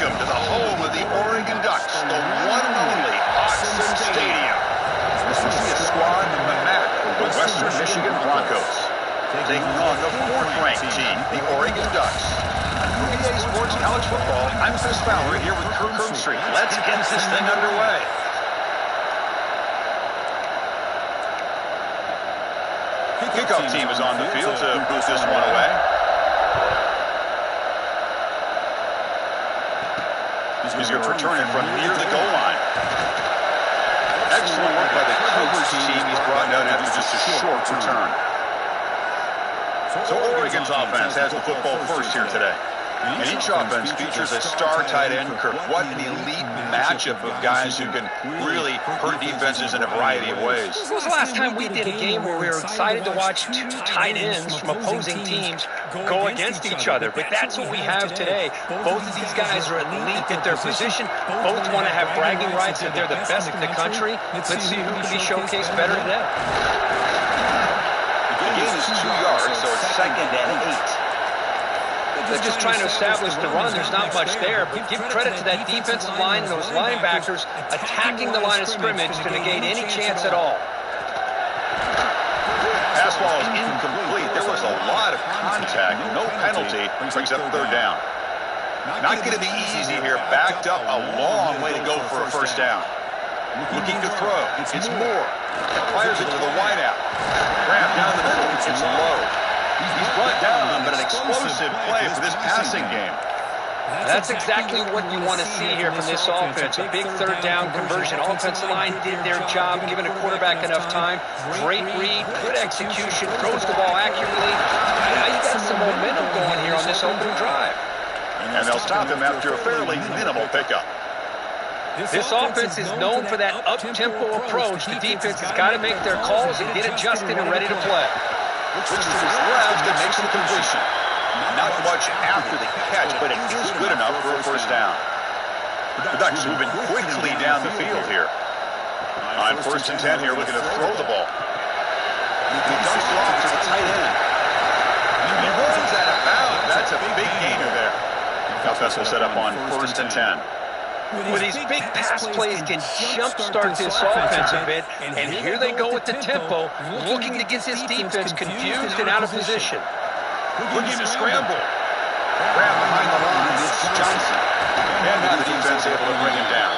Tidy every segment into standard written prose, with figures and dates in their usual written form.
welcome to the home of the Oregon Ducks, the one and only Autzen Stadium. This will see a squad from the MAC, the Western Michigan Broncos, taking on the fourth-ranked team, the Oregon Ducks. On EA Sports College Football, I'm Chris Fowler here with Kirk Street. Let's get this thing underway. Kickoff team is on the field to boot this one away. He's going to return it from near the goal line. Excellent work by the coverage team. He's brought down after just a short return. So Oregon's offense has the football first here today. And each offense features a star tight end, Kirk. What an elite matchup of guys who can really hurt defenses in a variety of ways. When was the last time we did a game where we were excited to watch two tight ends from opposing teams go against each other? But that's what we have today. Both of these guys are elite at their position. Both want to have bragging rights that they're the best in the country. Let's see who can be showcased better today. The gain is 2 yards, so it's 2nd and 8. They're just trying to establish the run. There's not much there, but give credit to that defensive line and those linebackers attacking the line of scrimmage to negate any chance at all. Pass ball is incomplete. There was a lot of contact. No penalty. Brings up 3rd down. Not going to be easy here. Backed up a long way to go for a first down. Looking to throw. It's Moore. Fires it to the wideout. Grab down the middle. It's low. He's brought down, but an explosive play for this passing game. That's exactly what you want to see here from this offense. A big 3rd down conversion. Offensive line did their job, giving a quarterback enough time. Great read, good execution, throws the ball accurately. Now you got some momentum going here on this opening drive. And they'll stop him after a fairly minimal pickup. This offense is known for that up-tempo approach. The defense has got to make their calls and get adjusted and ready to play. Looks to his left and makes the completion. Not much after the catch, but it is good enough for a first down. The Ducks moving quickly down the field here. On 1st and 10 here, looking to throw the ball. He dumps it off to the tight end. And he runs out of bounds. That's a big gainer there. Offense will set up on 1st and 10. With these big pass plays can jumpstart this offense a bit, and here they go with the tempo, looking to get this defense confused and out of position. Looking to scramble. Grab behind the line, it's Johnson. And now the defense able to bring him down.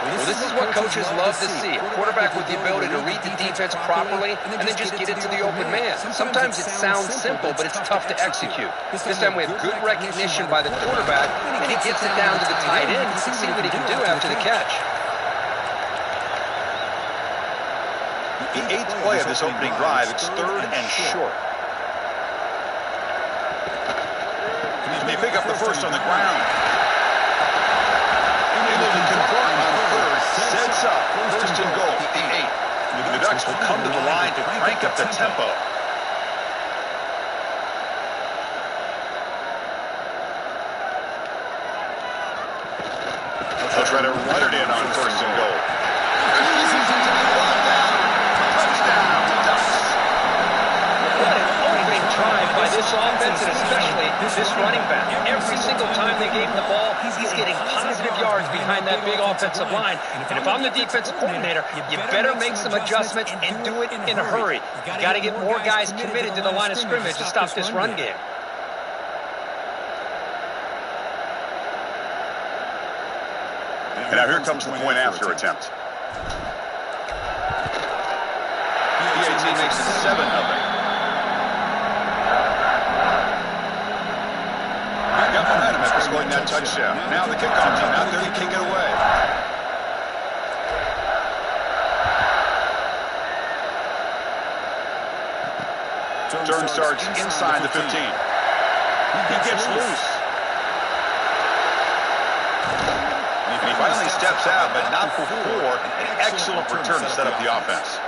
Well, this is what coaches love to see. A quarterback with the ability to read the defense properly and then just get it to the open man. Sometimes it sounds simple, but it's tough to execute. This time we have good recognition by the quarterback, and he gets it down to the tight end to see what he can do after the catch. The 8th play of this opening drive, it's 3rd and short. They pick up the first on the ground. Able to convert on 3rd, sets up 1st and goal, the 8th. The Ducks will come to the line to crank up the tempo. They'll try to run it in on 1st and goal. Touchdown, Ducks. What an opening drive by this offense, and especially this running back. Every single time they gave him the ball, he's getting positive yards behind that big offensive line. And if I'm the defensive coordinator, you better make some adjustments and do it in a hurry. You got to get more guys committed to the line of scrimmage to stop this run game. And now here comes the point after attempt. PAT makes it 7-0. Got momentum after scoring that touchdown. Now the kickoff team out there to kick it away. Turn starts inside the 15. He gets loose. He finally steps out, but not before an excellent return to set up the offense.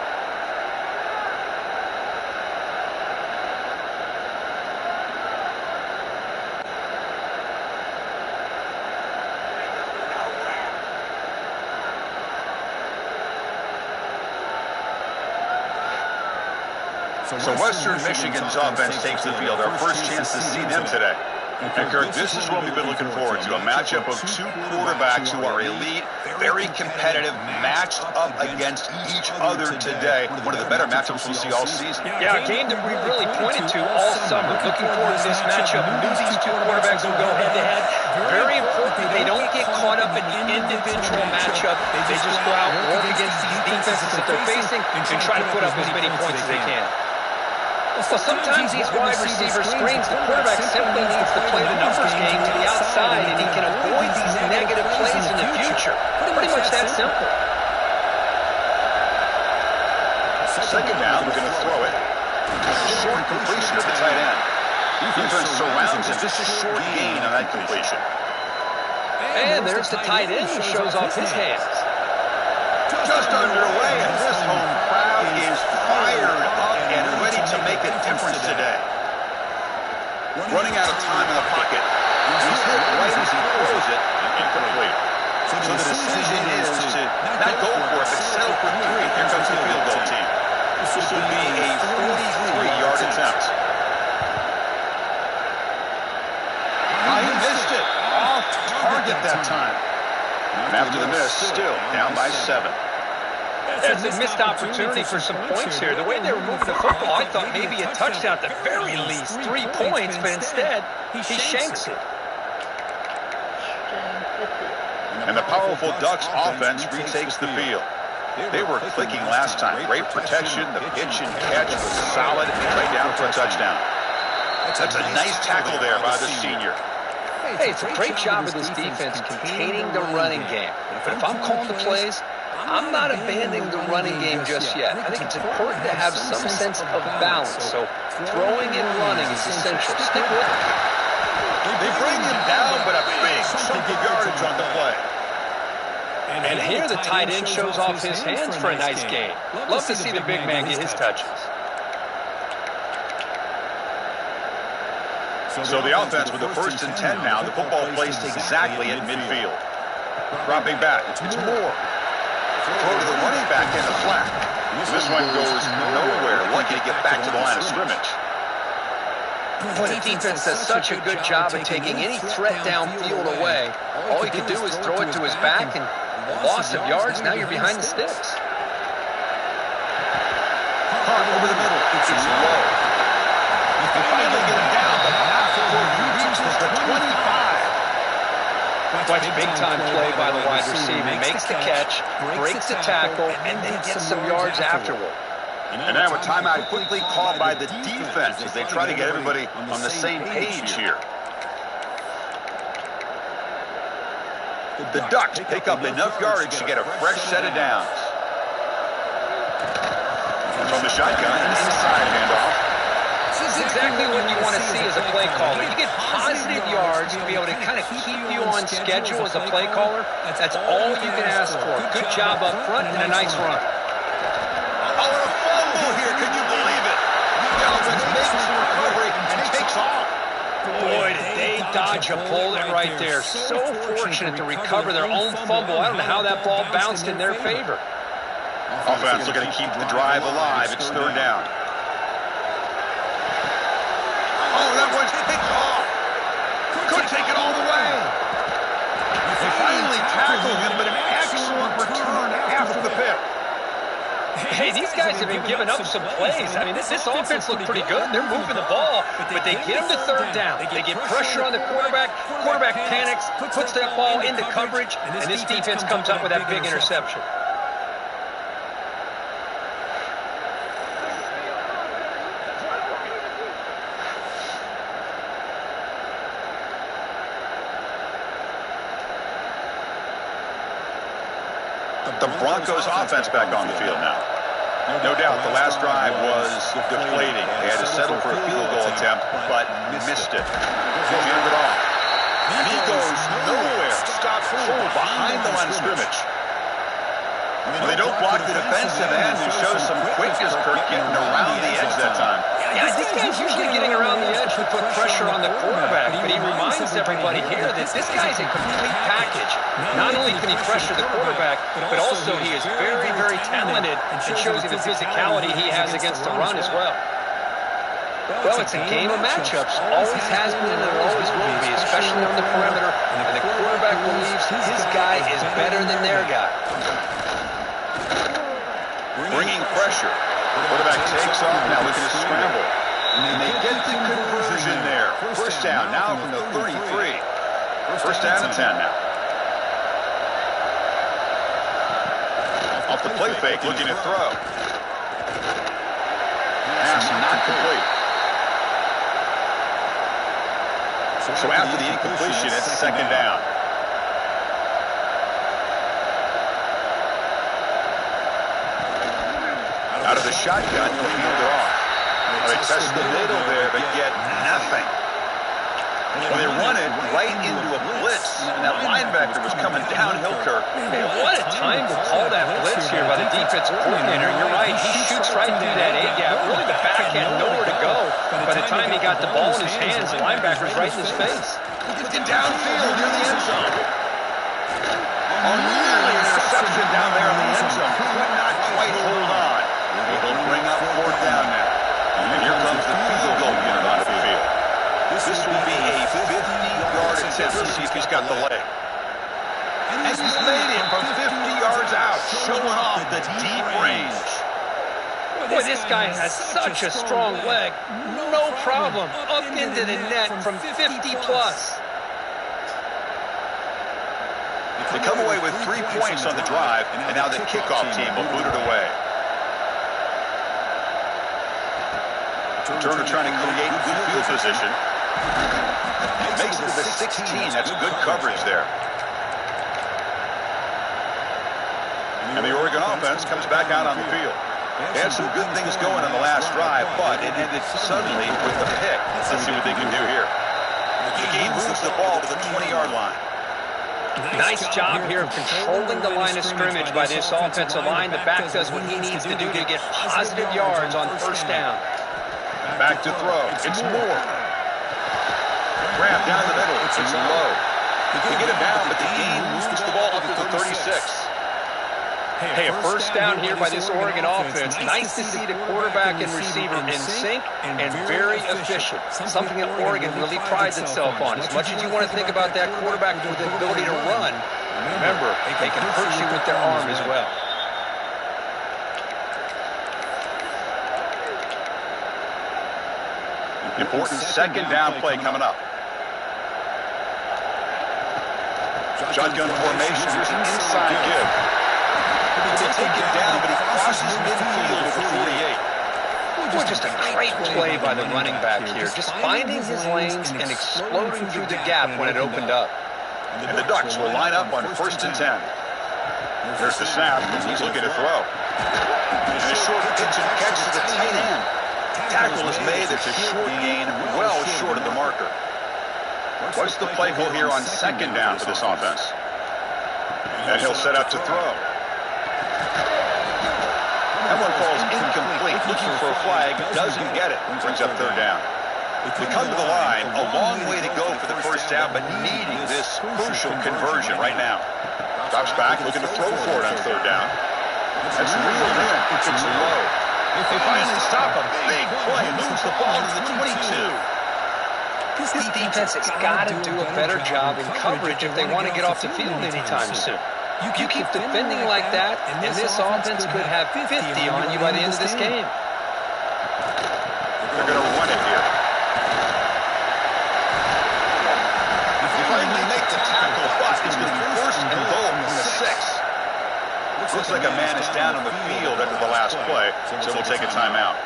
So Western Michigan's offense takes the field. Our first chance to see them today. And Kirk, this is what we've been looking forward to, a matchup of two quarterbacks who are elite, very competitive, matched up against each other today. One of the better matchups we'll see all season. Yeah, a game that we really pointed to all summer. Looking forward to this matchup. Knew these two quarterbacks will go head-to-head. Very important they don't get caught up in the individual matchup. They just go out and work against these defenses that they're facing and try to put up as many points as they can. Well, sometimes these wide receiver screens, the quarterback simply needs to play the numbers game to the outside, and he can avoid these negative plays in the future. Pretty much that simple. Second down, we're going to throw it. Short completion to the tight end. Defense surrounds it. Just a short gain on that completion. And there's the tight end who shows off his hands. Just underway, and this home crowd is fired up and ready to make a difference today. Running out of time in the pocket. He's hit right as he throws it, incomplete. So the decision is to not go for it, but settle for 3. Here comes the field goal team. This will be a 43-yard attempt. He missed it. Off target that time. And after the miss, still down by 7. That's a missed opportunity for some points here. The way they were moving the football, I thought maybe a touchdown at the very least, 3 points, but instead, he shanks it. And the powerful Ducks offense retakes the field. They were clicking last time. Great protection. The pitch and catch was solid. Right down for a touchdown. That's a nice tackle there by the senior. Hey, it's a great job of this defense containing the running game. But if I'm calling the plays, I'm not abandoning the running game just yet. I think it's important to have some sense of balance. So throwing and running is essential. Stick with it. They bring him down, but a big chunk of yardage on the play. And here the tight end shows off his hands for a nice gain. Love to see the big man get his touches. So the offense with the 1st and 10 now. The football placed exactly at midfield. Dropping back. It's Moore. Throw to the running back in the flat. This one goes nowhere. Lucky to get back to the line of scrimmage. Boy, the defense does such a good job of taking any threat downfield away. All you can do is throw it to his back, and loss of yards, now you're behind the sticks. Caught over the middle. It's low. They finally get him down, but not before he reaches the 25. Watch big-time play by the wide receiver. Makes the catch, breaks the tackle, and then gets some yards afterward. And now a timeout quickly called by the defense as they try to get everybody on the same page here. The Ducks pick up enough yardage to get a fresh set of downs. From the shotgun, inside handoff. This is exactly what you want to see as a play caller. You get positive yards to be able to kind of keep you on schedule as a play caller. That's all you can ask for. Good job up front and a nice run. Oh, a fumble here. Could you believe it? The offense makes the recovery and takes off. Boy, did they dodge a bullet right there. So fortunate to recover their own fumble. I don't know how that ball bounced in their favor. Offense looking to keep the drive alive. It's 3rd down. Oh, that one's picked off. Could take it all the way. They finally tackled him, but an excellent return after the pick. Hey, these guys have been giving up some plays. I mean, this offense looked pretty good. They're moving the ball, but they get him to 3rd down. They get pressure on the quarterback. Quarterback panics, puts that ball into coverage, and this defense comes up with that big interception. The Broncos offense back on the field now. No doubt the last drive was deflating. They had to settle for a field goal attempt, but missed it. Jammed it off. And he goes nowhere. Stopped full behind the line of scrimmage. Well, they don't block the defensive end, who shows some quickness, Kirk, getting around the edge that time. Yeah, this guy's usually getting around the edge to put pressure on the quarterback, but he reminds everybody here that this guy's a complete package. Not only can he pressure the quarterback, but also he is very, very talented and shows you the physicality he has against the run as well. Well, it's a game of matchups. Always has been and always will be. constantly on the perimeter, and the quarterback believes his guy is better than their guy. Bringing pressure. Quarterback takes off, now looking to scramble. And they get the conversion there. First down, now from the 33. First down and 10 now. Off the play fake, looking to throw. Pass not complete. So after the incompletion, it's second down. Out of the shotgun, he'll hand it off. They test the middle there, but get nothing. Well, they run it right into a blitz, and that linebacker was coming downhill, Kirk. Man, what a time to call that blitz here by the defensive coordinator. You're right, he shoots right through that A-gap. Really, the back had nowhere to go. By the time he got the ball in his hands, the linebacker's right in his face. Looking downfield near the end zone. Oh, nearly an interception down there in the end zone. Could not quite hold on. They'll bring up fourth down now. And here comes the field goal unit onto the field. This will be a 50-yard attempt. Let's see if he's got the leg. And he's made it from 50 yards out, showing off the deep range. Boy, this guy has such a strong leg. No problem. Up into the net from 50-plus. They come away with 3 points on the drive, and now the kickoff team will boot it away. Turner trying to create good field position. Makes it to the 16. That's good coverage there. And the Oregon offense comes back out on the field. They had some good things going on the last drive, but it ended suddenly with a pick. Let's see what they can do here. The game moves the ball to the 20-yard line. Nice job here of controlling the line of scrimmage by this offensive line. The back does what he needs to do to get positive yards on first down. Back to throw. It's Moore. Grab down the middle. It's low. They get him down, but the game moves the ball up to the 36. Hey, a first down here by this Oregon offense. Nice to see the quarterback and receiver in sync and very efficient. Something that Oregon really prides itself on. As much as you want to think about that quarterback with the ability to run, remember, they can hurt you with their arm as well. Important second down play coming up. Shotgun formation. Here's an inside give. They take it down, but he crosses midfield with the 48. Boy, just a great play by the running back here. Just finding his lanes and exploding through the gap when it opened up. And the Ducks will line up on first and 10. There's the snap. He's looking to throw. And a short pitch and catch to the tight end. Tackle is made. It's a short gain, well short of the marker. What's the play call here on second down for this offense? And he'll set up to throw. That one falls incomplete. Looking for a flag. Doesn't get it. Brings up third down. They come to the line. A long way to go for the first down, but needing this crucial conversion right now. Drops back, looking to throw for it on third down. That's reeled in. It's low. They finally stop a big play. Moves the ball to the 22. This defense has got to do a better job in coverage if they want to get off the field anytime soon. You keep defending like that, and this offense could have 50 on you by the end of this game. They're going to run it here. They finally make the tackle, but it's going to be first and goal from the 6. Looks like a man is down on the field after the last play, so we'll take a timeout.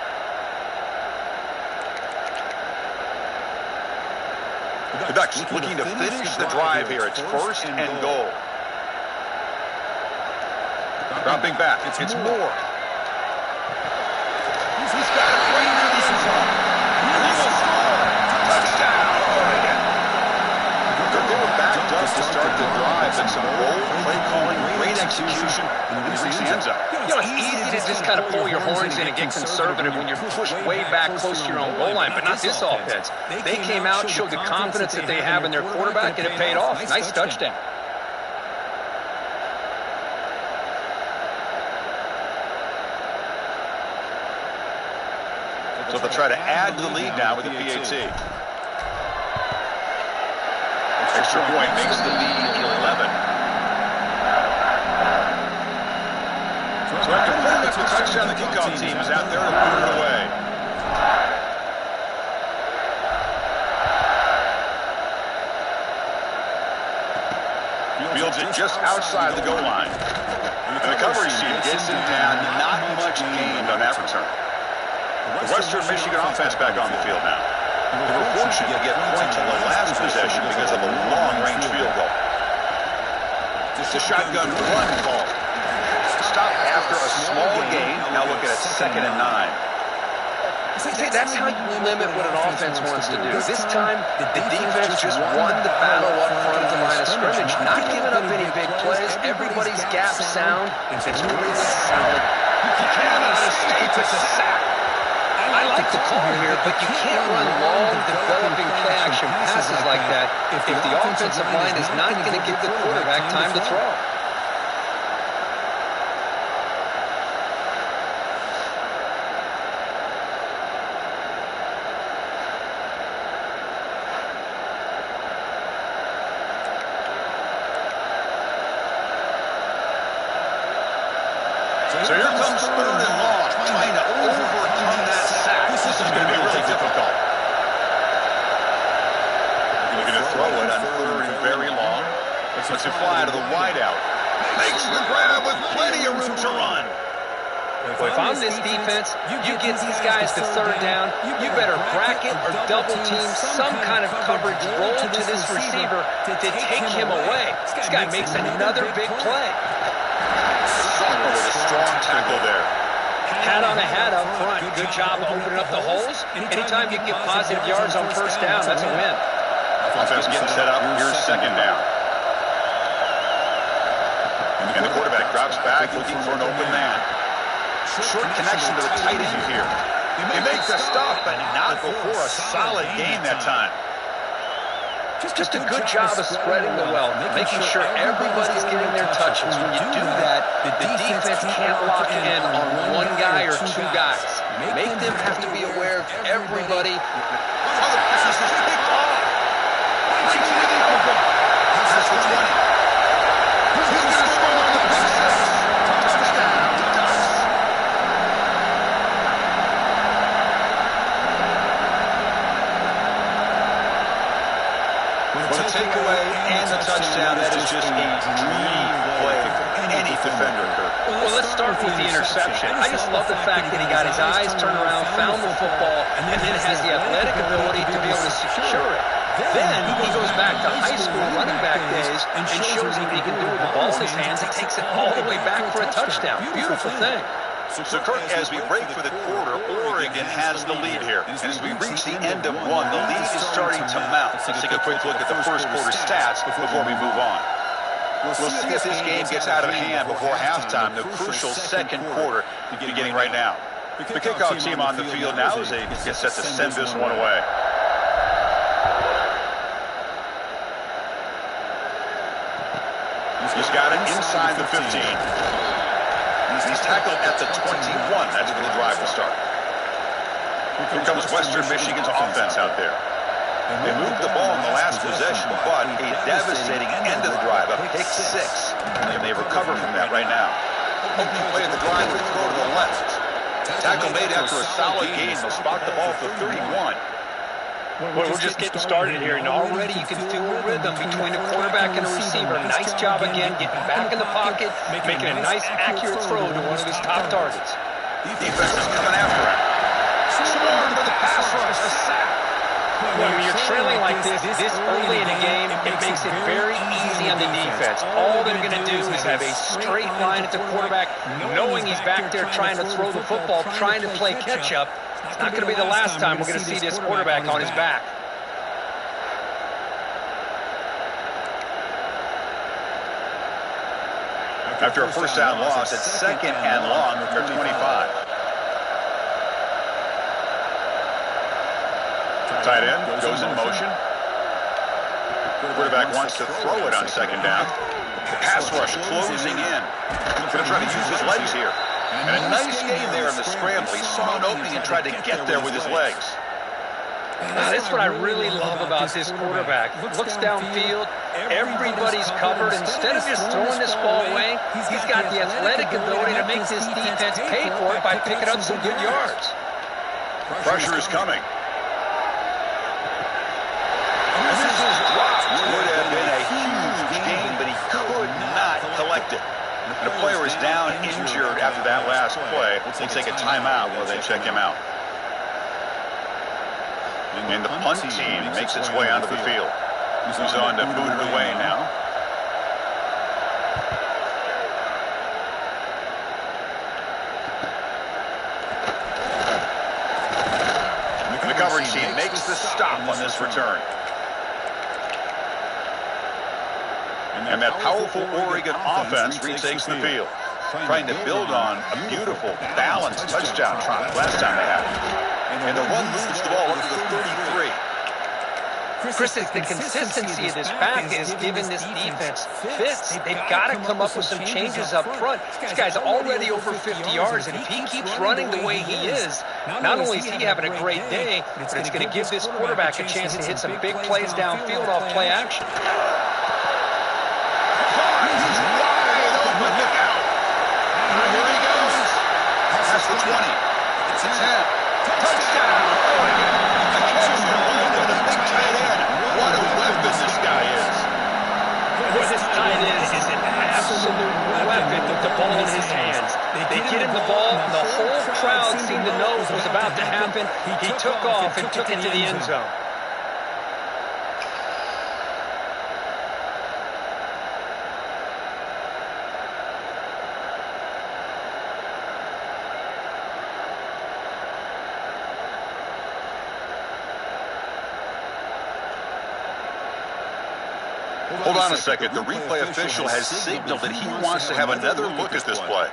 The Ducks looking to finish the drive here. It's first and goal. Dropping back. It's Moore. He's got it right near the end zone. Touchdown, Oregon. They're going back to start the drive. And some bold play calling, great execution, and he reached the end zone. You know, it's easy to just kind of pull your horns in and get conservative when you're pushed way back close to your own goal line, but not this offense. They came out, showed the confidence that they have in their quarterback, and it paid off. Nice touchdown. So they'll try to add to the lead now with the PAT. extra point makes the lead 11. So after putting up the touchdown, the kickoff team is out there to put it away. Fields it just outside the goal line. And the coverage team gets him down. Not much gained on that return. The Western Michigan offense back on the field now. They were fortunate to get points on the last possession because of a long-range field goal. It's a shotgun run call. Stop after a small gain. Now looking at 2nd and 9. See, that's how you limit what an offense wants to do. This time, the defense just won the battle up front of the line of scrimmage, not giving up any big plays. Everybody's gap sound. It's really solid. You cannot escape. It's a sack. I like the call here, but you can't run long, developing play-action passes like that if the offensive line is not going to give the quarterback time to throw. So here comes 3rd and long, trying to overcome that sack. This is going to be really difficult. Looking to throw it on 3rd and very long. Let's fly to the wideout. Makes the grab with plenty of room to run. Well, if I'm this defense, you get these guys to 3rd down, you better bracket or double team some kind of coverage roll to this receiver to take him away. This guy makes another big play. With a strong tackle there. Hat on a hat up front. Good job opening up the holes. Anytime you get positive yards on 1st down, that's a win. Offense getting set up. Here's 2nd down. And the quarterback drops back looking for an open man. Short connection to the tight end here. He makes a stop, but not before a solid game that time. Just a good job of spreading the wealth, making sure everybody's getting their touches. When you do that, the defense can't lock in on one guy or 2 guys. Make them have to be aware of everybody. Oh, the pass is picked off. Breaks into the open. Pass for 20. He's going to score on the pass. Touchdown. Well, the takeaway and the touchdown, that is just a dream play for any defender, Kirk. Well, let's start with the interception. I just love the fact that he got his eyes turned around, found the football, and then has the athletic ability to be able to secure it. Then he goes back to high school running back days and shows what he can do with the ball in his hands and takes it all the way back for a touchdown. Beautiful thing. So, Kirk, as we break for the quarter, Oregon has the lead here. And as we reach the end of 1, the lead is starting to mount. Let's take a quick look at the first quarter stats before we move on. We'll see if this game gets out of hand before halftime, the crucial 2nd quarter beginning right now. The kickoff team on the field now as they get set to send this one away. He's got it inside the 15. He's tackled at the 21. That's where the drive will start. Here comes Western Michigan's offense out there. They moved the ball in the last possession, but a devastating end of the drive, a pick 6. And they recover from that right now. Open play of the drive with throw to the left. Tackle made after a solid gain. They'll spot the ball for 31. Well, we're just getting started here, and already you can feel a rhythm between a quarterback and a receiver. Nice job again, getting back in the pocket, making a nice, accurate throw to one of his top targets. Defense is coming after him. Swarm for the pass rush, a sack. When you're trailing like this early in a game, it makes it very easy on the defense. All they're going to do is have a straight line at the quarterback, knowing he's back there trying to throw the football, trying to play catch-up. It's not going to be the last time we're going to see this quarterback on his back. After a 1st down loss, it's 2nd and long from their 25. Tight end goes in motion. Quarterback wants to throw it on 2nd down. The pass rush closing in. Going to try to use his legs here. And a nice game there in the scramble. He saw an opening and tried to get there with his legs. That's what I really love about this quarterback. Looks downfield, everybody's covered. Instead of just throwing this ball away, he's got the athletic ability to make this defense pay for it by picking up some good yards. Pressure is coming. And this is dropped. Would have been a huge gain, but he could not collect it. And a player is down injured after that last play. We'll take a timeout while they check him out. And the punt team makes its way onto the field. Who's on to boot it away now. And the coverage team makes the stop on this return. And that powerful Oregon offense retakes the field, trying to build on a beautiful, balanced touchdown drive last time they had it. And the run moves the ball up to the 33. Chris, it's the consistency of this back is giving this defense fits. They've got to come up with some changes up front. This guy's already over 50 yards, and if he keeps running the way he is, not only is he having a great day, but it's going to give this quarterback a chance to hit some big plays downfield off play action. Here he goes. That's the 20. It's a 10. Touchdown! A catch with a big tight end. What a weapon this guy is. Boy, this tight end is an absolute weapon with the ball in his hands. They get him the ball, and the whole crowd seemed to know what was about to happen. He took off and took it to the end zone. Hold on a second. The replay official has signaled that he wants to have another look at this play.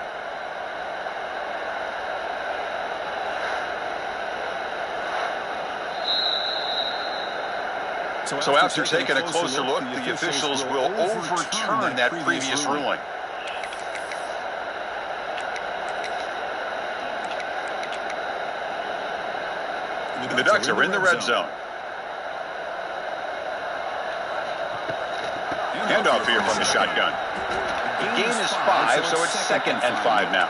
So after taking a closer look, the officials will overturn that previous ruling. The Ducks are in the red zone. Handoff here from the shotgun. The gain is 5, so it's 2nd and 5 now.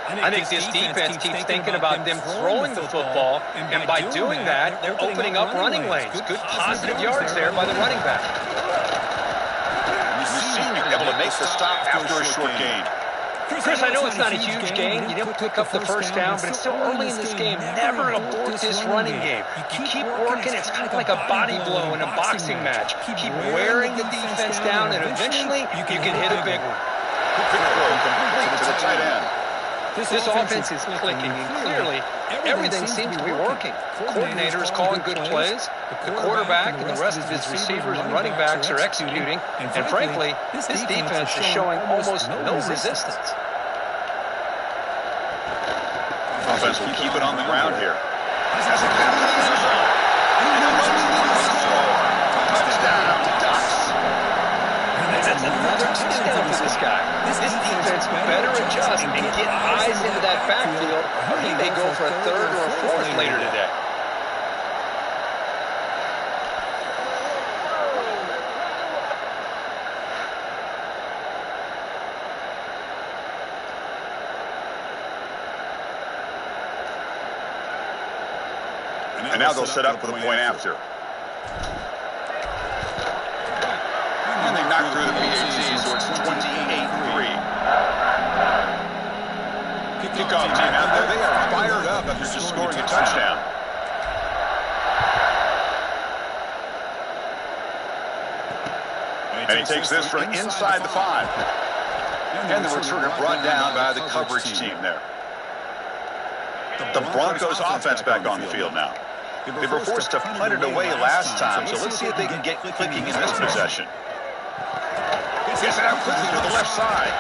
I think this defense keeps thinking about them throwing the football, and by doing that, they're opening up running lanes. Good positive yards there by the running back. The senior able to make the stop after a short gain. Chris, I know it's not a huge gain. You didn't pick up the first down, but it's still early in this game. Never abort this running game. You keep working. It's kind of like a body blow in a boxing match. Keep wearing the defense down, and eventually you can hit a big one. Quick throw complete to the tight end. This offense is clicking, and clearly everything seems to be working. Coordinator is calling good plays. The quarterback and the rest of his receivers and running backs are executing. And frankly, this defense is showing almost no resistance. Offense will keep it on the ground here. Has a pass to the end zone. And the runs to score. Touchdown, Ducks. That's another touchdown for this guy. This defense better adjust and get eyes into that backfield. I think they go for a 3rd or a 4th later today. And now they'll set up for the point after. And they knock through the PAT, so it's 28-3. Kickoff team out there. They are fired up after just scoring a touchdown. And he takes this from inside the 5. And the returner brought down by the coverage team there. The Broncos offense back on the field now. They were forced to punt it away last time, so let's see if they can get clicking in this possession. Gets it out quickly to the left side.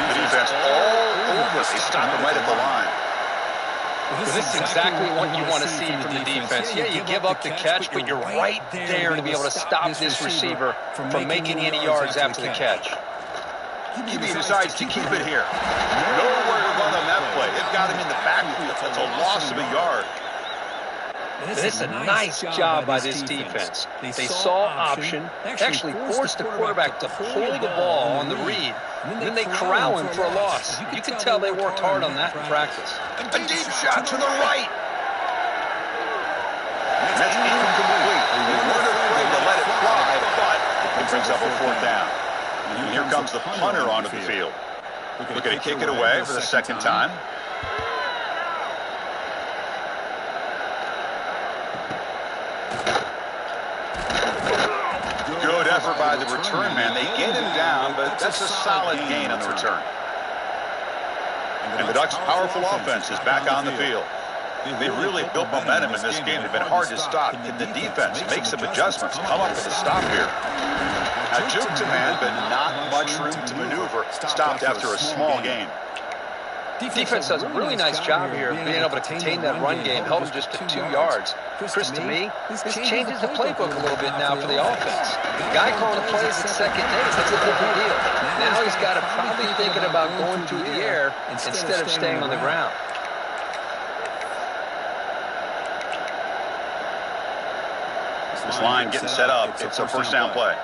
The defense all over. They stop him right at the line. Well, this is exactly what you want to see from the defense. Yeah, you give up the catch, but you're right there to be able to stop this receiver from making any yards after the catch. He decides to keep it here. Nowhere to run on that play. It got him in the backfield. It's a loss of a yard. This is a nice job by this defense. They saw option, actually forced the quarterback to pull the ball on the read, and then they corral him for a loss. You can tell they worked hard on that in practice. A deep shot to the right. That's incomplete. They weren't afraid to let it fly, but it brings up a fourth down. And here comes the punter onto the field. Looking to kick it away for the second time. Good effort by the return man. They get him down, but that's a solid gain on the return. And the Ducks' powerful offense is back on the field. They really built momentum in this game. They've been hard to stop. Can the defense make some adjustments, come up with a stop here? Now, juke to man, but not much room to maneuver. Stopped after a small gain. Defense does a really nice job here of being able to contain that run game, held him just to 2 yards. Chris, to me, this changes the playbook a little bit now for the offense. The guy calling the plays at second base, that's a different deal. Now he's got to probably thinking about going through the air instead of staying on the ground. This line getting set up. It's a first down play.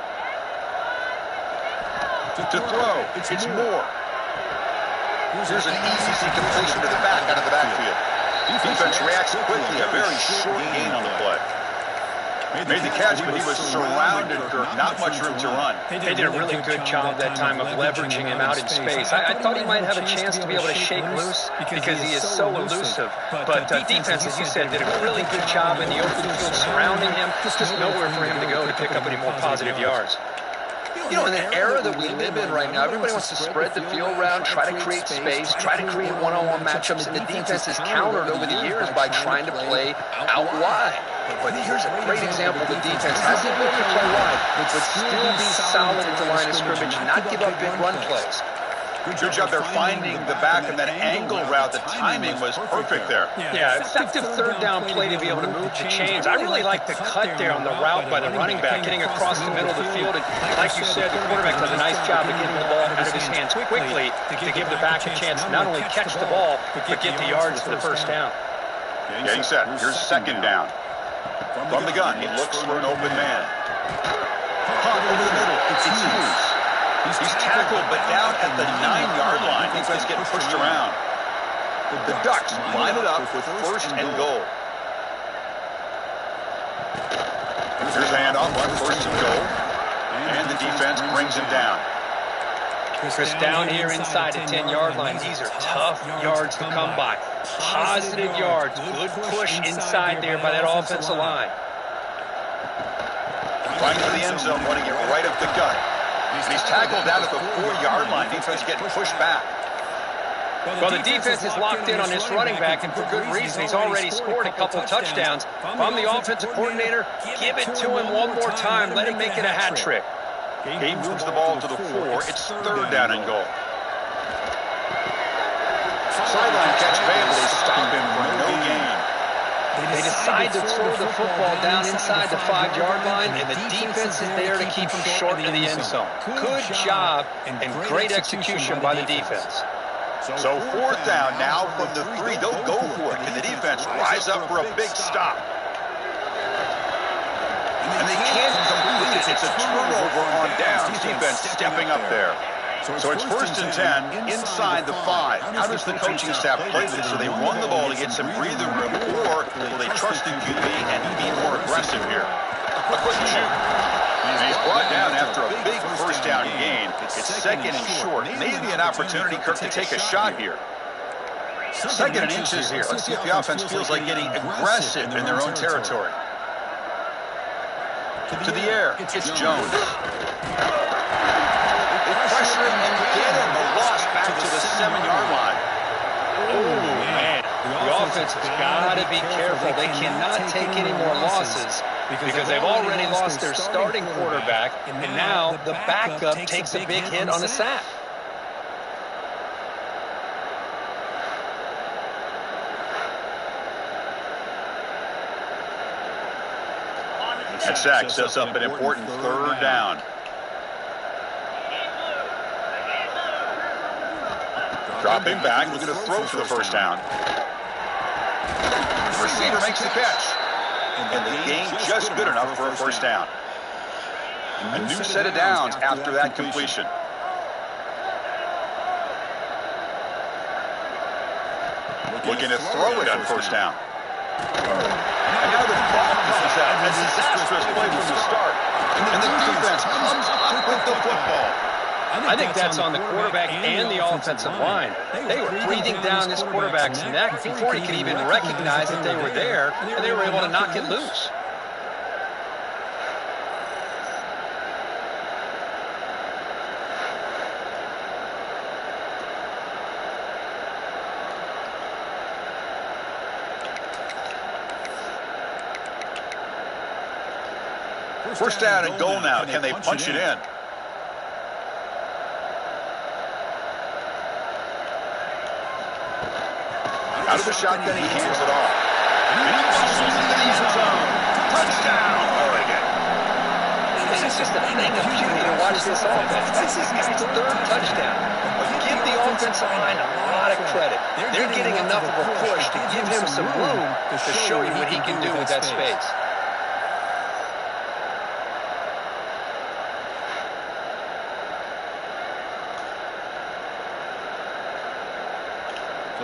To throw, it's Moore. Here's an easy completion to the back out of the backfield. Defense reacts quickly, a very short gain on the play. Made the catch, but he was surrounded, Kirk. Not much room to run. They did a really good job that time of leveraging him out in space. I thought he might have a chance to be able to shake loose because he is so elusive. But defense, as you said, did a really good job in the open field surrounding him. Just nowhere for him to go to pick up any more positive yards. You know, in the era that we live in right now, everybody wants to spread the field around, try to create space, try to create one-on-one matchups, and the defense has countered over the years by trying to play out wide. But here's a great example. The defense has the ability to play wide, but still be solid at the line of scrimmage, not give up big run plays. Good job there finding the back and that angle route. The timing was perfect there. Yeah, effective third down play to be able to move the chains. I really like the cut there on the route by the running back, getting across the middle of the field. And like you said, the quarterback does a nice job of getting the ball out of his hands quickly to give the back a chance to not only catch the ball, but get the yards for the first down. Getting set. Here's second down. From the gun, he looks for an open man. Punt over the middle. It's Hughes. He's tackled, but down at the 9-yard line. Defense getting pushed around. The Ducks line it up with first and goal. Here's a handoff on first and goal. And the defense brings him down. Chris, down here inside the 10-yard line. These are tough yards to come by. Positive yards. Good push inside there by that offensive line. Running for the end zone, wanting to get right up the gut. He's tackled down at the 4-yard line. Defense getting pushed back. Well, the defense is locked in on this running back, and for good reason. He's already scored a couple touchdowns. If I'm the offensive coordinator, give it to him one more time. Let him make it a hat trick. He moves the ball to the 4. It's third down and goal. Sideline catch failed. They stop him for no gain. They decide to throw the football down inside the 5-yard line, and the defense is there to keep him short of the end zone. Good job and great execution by the defense. So fourth down now from the 3. They'll go for it. Can the defense rise up for a big stop? And they can't complete it. It's a turnover on downs. Defense stepping up there. So it's first and 10 inside the 5. How does the coaching staff play this? So they run the ball to get some breathing room, or will they trust the QB and be more aggressive here? A quick shoot. And he's brought down after a big first down gain. It's second and short. Maybe an opportunity, Kirk, to take a shot here. Second and inches here. Let's see if the offense feels like getting aggressive in their own territory. To the air, it's Jones. Pressure and get him. The loss back to the 7-yard line. Oh, man. The offense has got to be careful. They cannot take any more losses because they've already lost their starting quarterback, and now the backup takes a big hit on a sack. That sack sets up an important third down. Dropping back, looking to throw for the first down. Receiver makes the catch. and the gain just good enough for a first down. A new set of downs after that completion. Looking to throw it on first down. And now the ball comes out. A disastrous play from the start. And the defense comes up with the football. I think that's on the quarterback and the offensive line. They were breathing down this quarterback's neck before he could even recognize that they were there, and they were able to knock it loose. First down and goal now. Can they punch it in? Out of the shotgun, he hands it off. And he muscles into the end zone. Touchdown, Oregon. This is just a thing of beauty to watch this offense. This is his third touchdown. But give the offensive line a lot of credit. They're getting enough of a push to give him some room to show you what he can do with that space.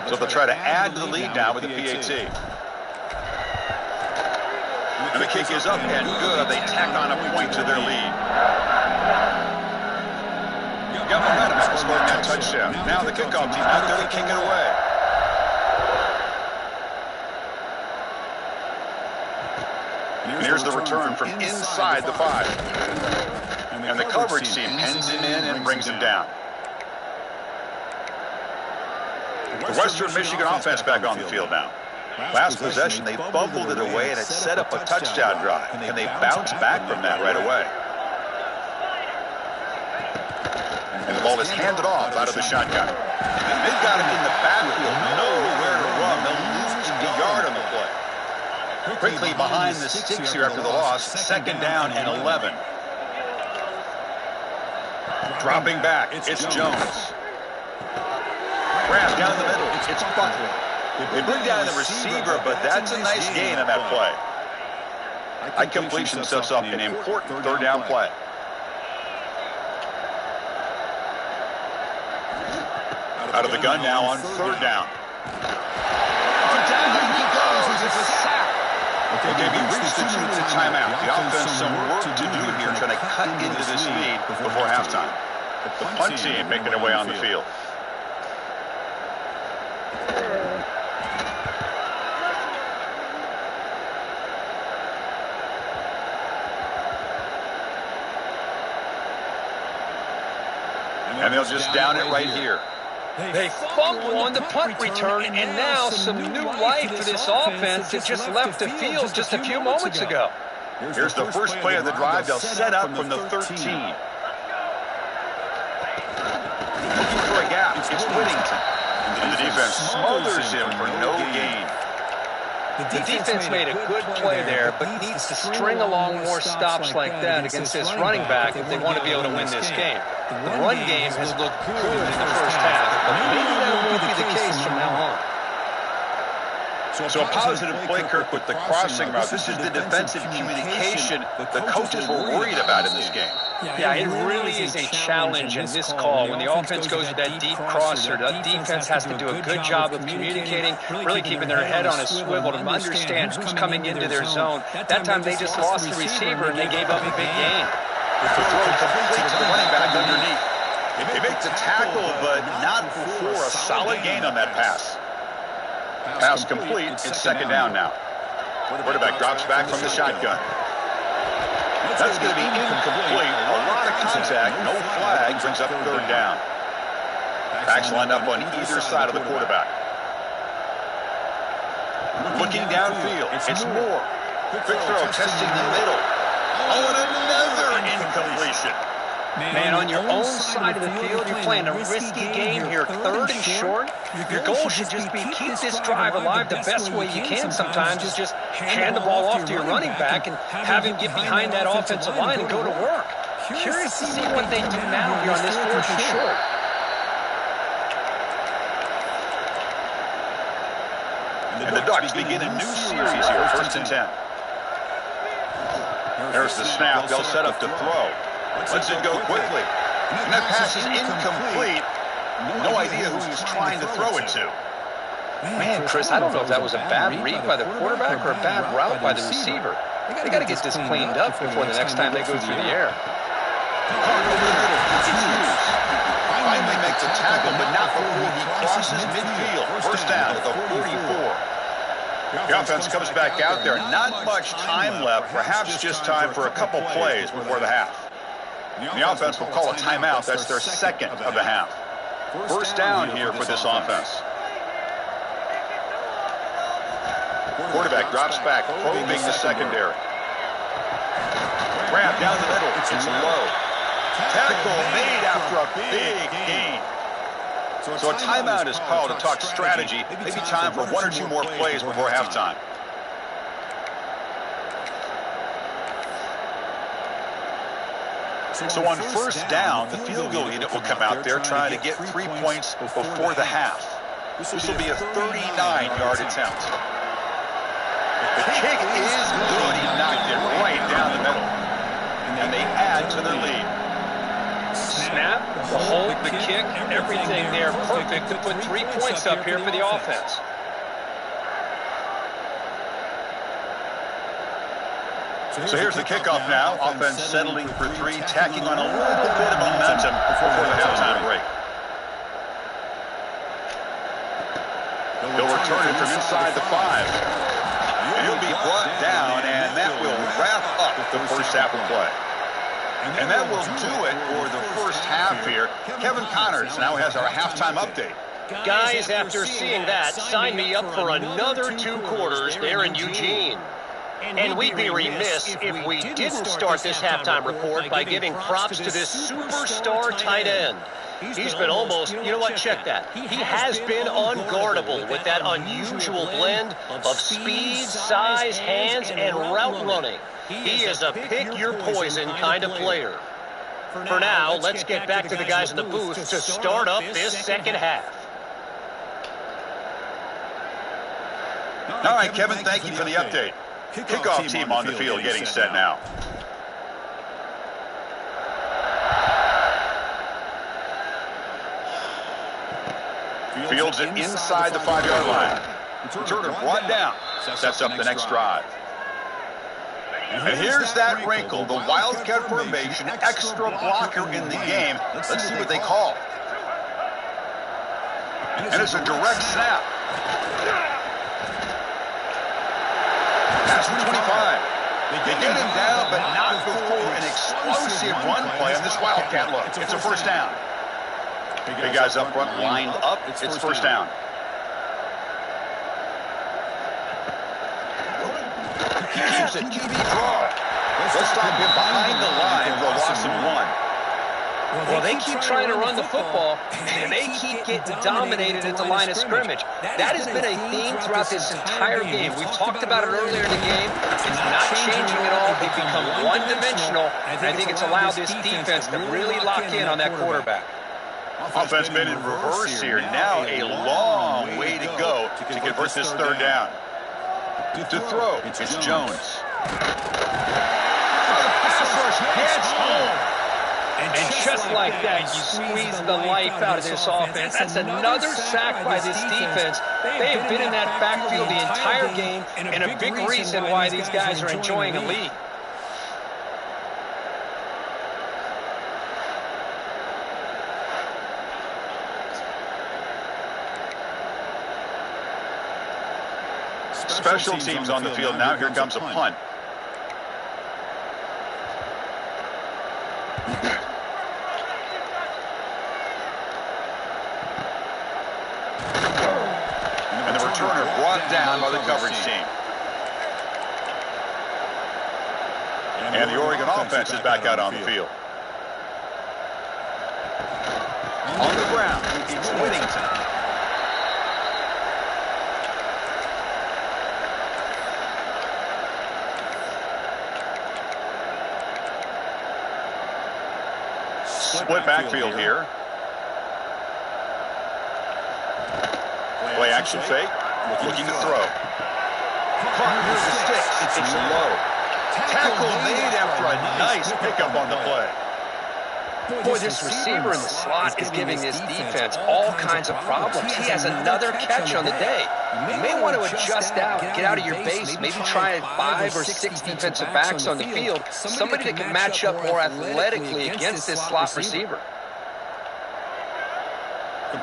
So they'll try to add to the lead now with the PAT. And the kick is up and good. They tack on a point to their lead. Got momentum after scoring that touchdown. Now the kickoff team out there to kick it away. And here's the return from inside the 5. And the coverage team pens him in and brings him down. The Western Michigan offense back on the field now. Last possession, they fumbled it away, and it set up a touchdown drive. And they bounced back from that right away. And the ball is handed off out of the shotgun. And they've got him in the backfield, nowhere to run. They'll lose a yard on the play. Quickly behind the 6 here after the loss. Second down and 11. Dropping back, it's Jones. Grab down the middle. It's Butler. They bring down the receiver, but that's a nice gain on that play. High completion sets up an important third down play. Out of the gun now on third down. Down he goes. It's a sack. Okay, we reached the 2-minute timeout. The offense some work to do here, trying to cut into this lead before halftime. The punt team making their way on the field. And they'll just down it right here. They fumble on the punt return, and now some new life for this offense that just left the field just a few moments ago. Here's the first play of the drive. They'll set up from the 13. Looking for a gap. It's Whittington. And the defense smothers him for no gain. The defense made a good play there, but needs to string along more stops like that against this running back if they want to be able to win this game. The run game has looked good in the first half, but maybe that won't be the case from now on. So a positive play, Kirk, with the crossing route. This is the defensive communication the coaches were worried about in this game. Yeah, it really is a challenge in this call. When the offense goes to that deep crosser, the defense has to do a good job of communicating, really keeping their head on a swivel to understand who's coming into their zone. That time they just lost the receiver and they gave up a big gain. The throw complete to the running back underneath. They make the tackle, but not before a solid gain on that pass. Pass complete. It's second down now. Quarterback drops back from the shotgun. That's going to be incomplete. A lot of contact. No flag. Brings up third down. Backs lined up on either side of the quarterback. Looking downfield. It's Moore. Quick throw. Testing the middle. Oh, and another incompletion. Man, on your own side of the field, you're playing a risky game here, third and short. Your goal should just be keep this drive alive the best way you can sometimes is just hand the ball off to your running back and have him get behind that offensive line and go to work. Curious to see what they do now here on this fourth and short. And the Ducks begin a new series here, 1st and 10. There's the snap. They'll set up to throw. Lets it go quickly. And that pass is incomplete. No idea who he's trying to throw it to. Man, Chris, I don't know if that was a bad read by the quarterback or a bad route by the receiver. They got to get this cleaned up before the next time they go through the air. Finally makes a tackle, but not before he crosses midfield. First down at the 44. The offense comes back out there. Not much time left, perhaps just time for a couple plays before the half. The offense will call a timeout. That's their second of the half. First down here for this offense. Quarterback drops back, probing the secondary. Grab down the middle. It's low. Tackle made after a big gain. So a timeout is called to talk strategy. Maybe time for one or two more plays before halftime. So on first down, the field goal unit will come out there trying to get 3 points before the half. This will be a 39-yard attempt. The kick is good. He knocked it right down the middle. And they add to their lead. Snap, the hold, the kick, everything there perfect to put 3 points up here for the offense. So here's the kickoff now. Offense settling for three, tacking on a little bit of momentum before the halftime break. He'll return it from inside the 5. And he'll be brought down, and that will wrap up the first half of play. And that will do it for the first half here. Kevin Connors now has our halftime update. Guys, after seeing that, sign me up for another 2 quarters there in Eugene. And we'd be remiss if we didn't start this halftime report by giving props to this superstar tight end. He's been almost, you know what, check that. He has been unguardable with that unusual blend of speed, size, hands, and route running. He is a pick-your-poison kind of player. For now, let's get back to the guys in the booth to start up this second half. All right, Kevin, thank you for the update. Kickoff team on the field getting set now. Fields it inside the 5-yard line. Returner brought down. Sets up the next drive. And here's that wrinkle, the Wildcat formation, extra blocker in the game. Let's see what they call. And it's a direct snap. Pass for 25. They get him down, but not before an explosive run play on this Wildcat look. It's a first down. Big guys up front lined up. It's first down. Keeps it QB draw. Let's stop him behind the line for a loss of 1. Well, they keep trying to run the football, and they keep getting dominated at the line of scrimmage. That has been a theme throughout this entire game. We talked about it earlier in the game. It's not changing at all. They've become one-dimensional, and I think it's allowed this defense to really lock in on that quarterback. Offense been in reverse here. Now a long way to go to convert this third down. To throw, it's Jones. Pass rush gets home. And just like that, you squeeze the life out of this offense. That's another sack by this defense. They have been in that backfield the entire game, and a big reason why these guys are enjoying a lead. Special teams on the field now. Here comes a punt. And the returner brought down by the coverage team. And the Oregon offense is back out on the field. On the ground, it's Whittington. Split backfield here. Play action fake. Looking to throw. Caught near the sticks. It's low. Tackle made after a nice pickup on the play. Boy, this receiver in the slot is giving this defense all kinds of problems. He has another catch on the day. You may want to adjust out, get out of your base, maybe try 5 or 6 defensive backs on the field, somebody that can match up more athletically against this slot receiver.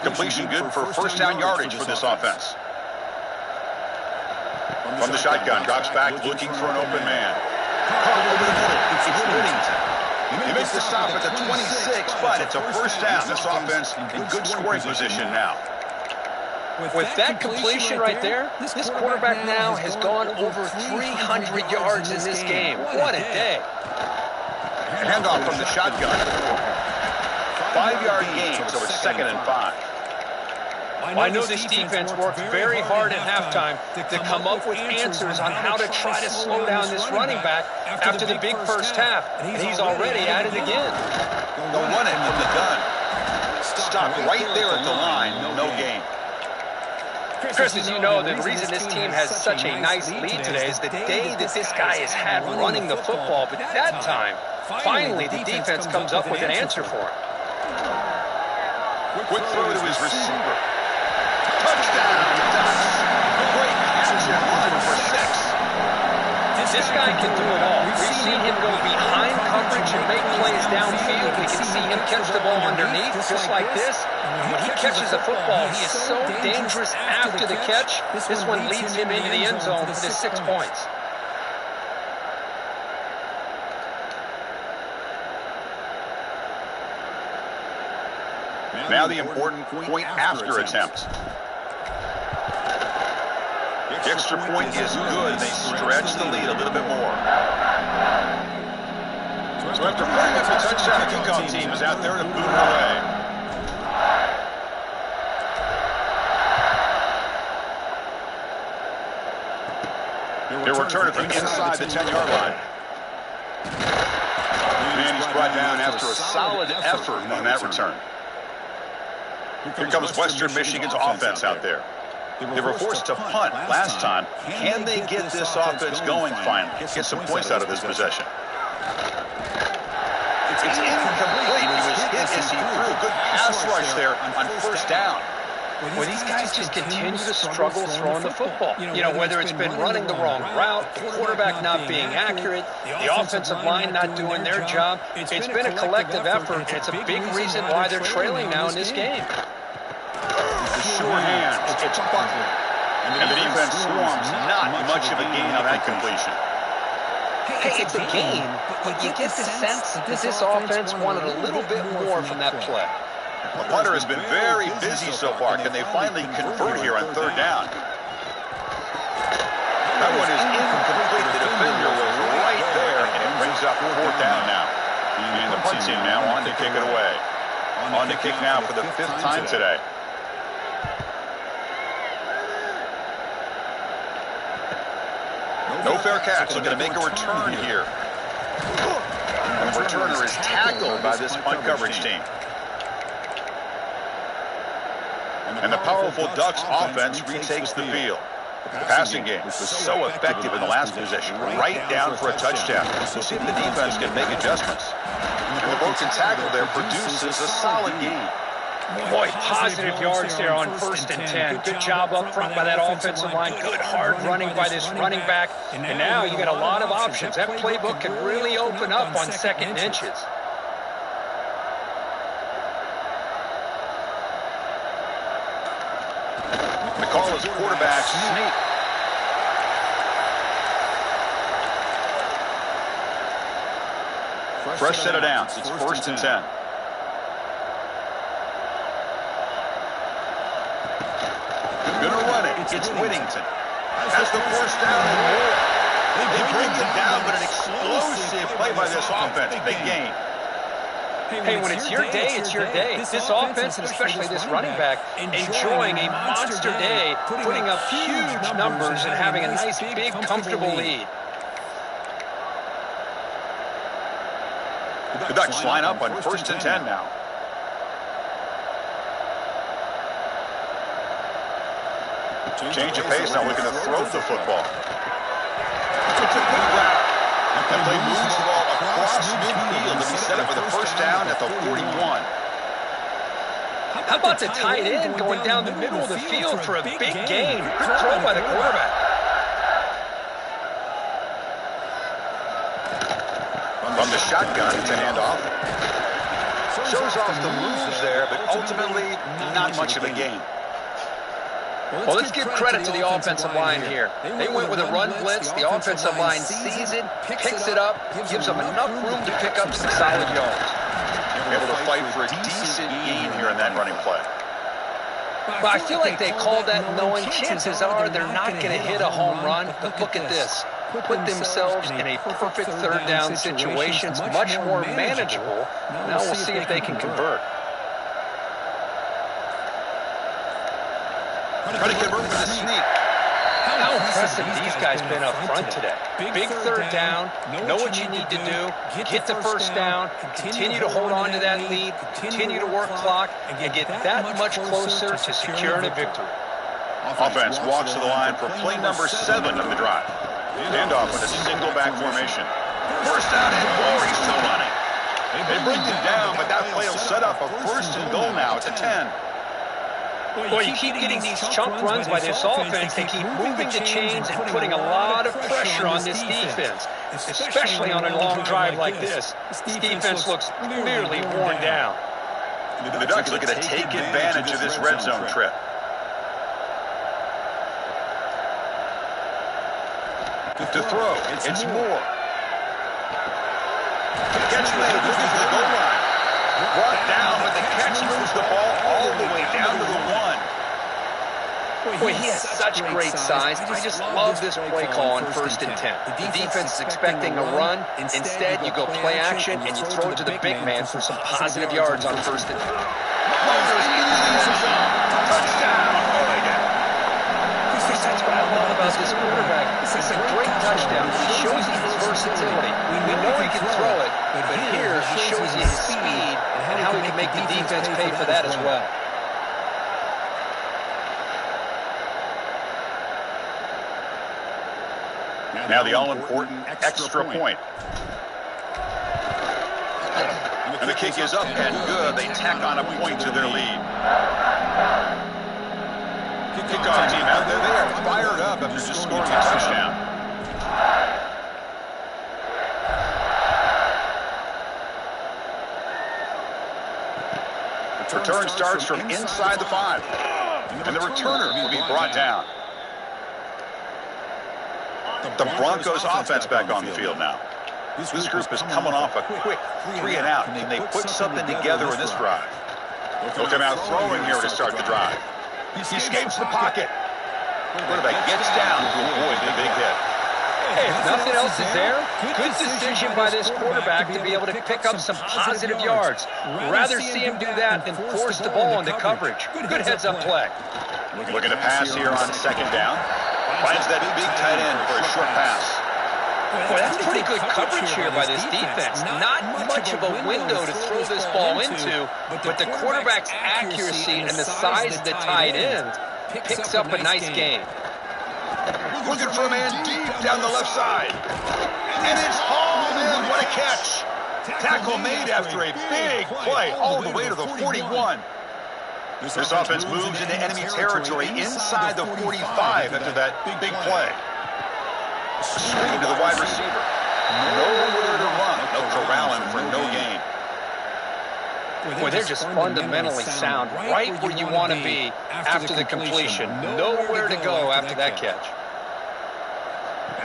Completion good for first down yardage for this offense. From the shotgun, drops back looking for an open man. Caught over the middle. It's Whittington. He makes the stop at the 26, but it's a first down. This offense in good scoring position now. With that completion right there, this quarterback now has gone over 300 yards in this game. What a day. Handoff from the shotgun. 5-yard gain, so it's 2nd and 5. I know this defense worked very hard at halftime to come up with answers on how to try to slow down this running back after the big first half. And he's already at it again. They'll run it from the gun. Stop right there at the line. No gain. Chris, as you know, the reason this team has such a nice lead today is the day that this guy has had running the football. But that time, finally, the defense comes up with an answer for him. Quick throw to his receiver. Touchdown, Ducks. Great catch and run for 6. This guy can do it all. We've seen him go behind coverage and make plays downfield. We can see him catch the ball underneath, just like this. When he catches the football, he is so dangerous after the catch. This one leads him into the end zone for the 6 points. Now the important point after attempt. The extra point is good. They stretch the lead a little bit more. So after putting up the touchdown, the kickoff team is out there to boot it away. They'll return it from inside the 10-yard line. And he's brought down after a solid effort on that return. Here comes Western Michigan's offense out there. They were forced to punt last time. Can they get this offense going finally? Get some points out of this possession. It's incomplete. He was hit as he threw. Good pass rush there on first down. Well, these guys just continue to struggle throwing the football. You know, whether it's been running the wrong route, the quarterback not being accurate, the offensive line not doing their job. It's been a collective effort, and it's a big reason why they're trailing now in this game. Sure hands. It's Butler. And the defense swarms. Not much of a gain on that completion. Hey, it's a gain, but you get the sense that this offense wanted a little bit more from that play. The punter has been very busy so far. Can they finally convert here on 3rd down? That one is incomplete. The defender was right there, and it brings up 4th down now. And the punt team now on to kick it away. On to kick now for the 5th time today. No fair catch. Looking to make a return here. And the returner is tackled by this punt coverage team. And the powerful Ducks offense retakes the field. The passing game was so effective in the last possession, right down for a touchdown. We'll see if the defense can make adjustments. And the broken tackle there produces a solid gain. Boy, positive yards there on 1st and 10. Good job up front by that offensive line. Good hard running by this running back. And now you got a lot of options. That playbook can really open up on 2nd and inches. The call is quarterback sneak. Fresh set of downs. It's 1st and 10. Gonna run it. It's Whittington. Has the 1st down and more. They bring him down, but an explosive play by this offense. Big gain. Hey, when it's your day, it's your day. This offense, and especially this running back, enjoying a monster day, putting up huge numbers and having a nice, big, comfortable lead. The Ducks line up on 1st and 10 now. Change of pace, now looking to throw the football. It's a good route. The play moves the ball across midfield to be set up for the first down at the 41. How about the tight end going down the middle of the field for a big gain? Good throw by the quarterback. From the shotgun, it's a handoff. Shows off the moves there, but ultimately not much of a gain. Well, let's give credit to the offensive line here. They went with a run blitz. The offensive line sees it, picks it up, gives them enough room to pick up some solid yards. Able to fight for a decent gain here in that running play. But I feel like they called that knowing chances are they're not going to hit a home run. But look at this. Put themselves in a perfect third down situation. It's much more manageable. Now we'll see if they can convert. Try to convert with a sneak. How impressive these guys been up front today. Big third down, know what you need to do, get the first down, continue to hold on to that lead, continue to work clock, and get that much closer to securing a victory. Offense walks to the line for play number 7 of the drive. Handoff with a single back formation. First down and more, he's still running. They bring him down, but that play will set up a first and goal now at the 10. Boy, you keep getting these chunk runs by this offense. They keep moving the chains and putting a lot of pressure on this defense, especially on a long drive like this. This defense looks clearly worn down. The Ducks looking to take advantage of this red zone trip. To throw, it's Moore. Catch made, looking for the goal line. Brought down, but the catch moves the ball all the way down to the 1. Boy, he has such great size. I just love this play call on 1st and 10. The defense is expecting a run. Instead, you go play action, and you throw it to the big man for some positive yards on 1st and 10. Touchdown, Oregon. That's what I love about this quarterback. This is a great touchdown. He shows you his versatility. We know he can throw it, but here he shows you his speed and how he can make the defense pay for that as well. Now the all-important extra point. And the kick is up and good. They tack on a point to their lead. Kickoff team out there. They are fired up after just scoring a touchdown. Return starts from inside the 5. And the returner will be brought down. The Broncos offense back on the field now. This group is coming off a quick 3 and out. Can they put something together in this drive? They'll come out throwing here to start the drive. He escapes the pocket. Quarterback gets down to avoid the big hit. Hey, if nothing else is there, good decision by this quarterback to be able to pick up some positive yards. Rather see him do that than force the ball into coverage. Good heads-up play. Looking to pass here on 2nd down. Finds that big tight end for a short pass. Boy, that's pretty good coverage here by this defense. Not much of a window to throw this ball into, but the quarterback's accuracy and the size of the tight end picks up a nice gain. Looking for a man deep down the left side. And it's hauled in. What a catch. Tackle made after a big play all the way to the 41. This offense moves into enemy territory inside the 45 after that big play. Screen to the wide receiver. Nowhere to run. They'll corral him for no gain. Boy, they're just fundamentally sound, right where you want to be after the completion. Nowhere to go after that catch.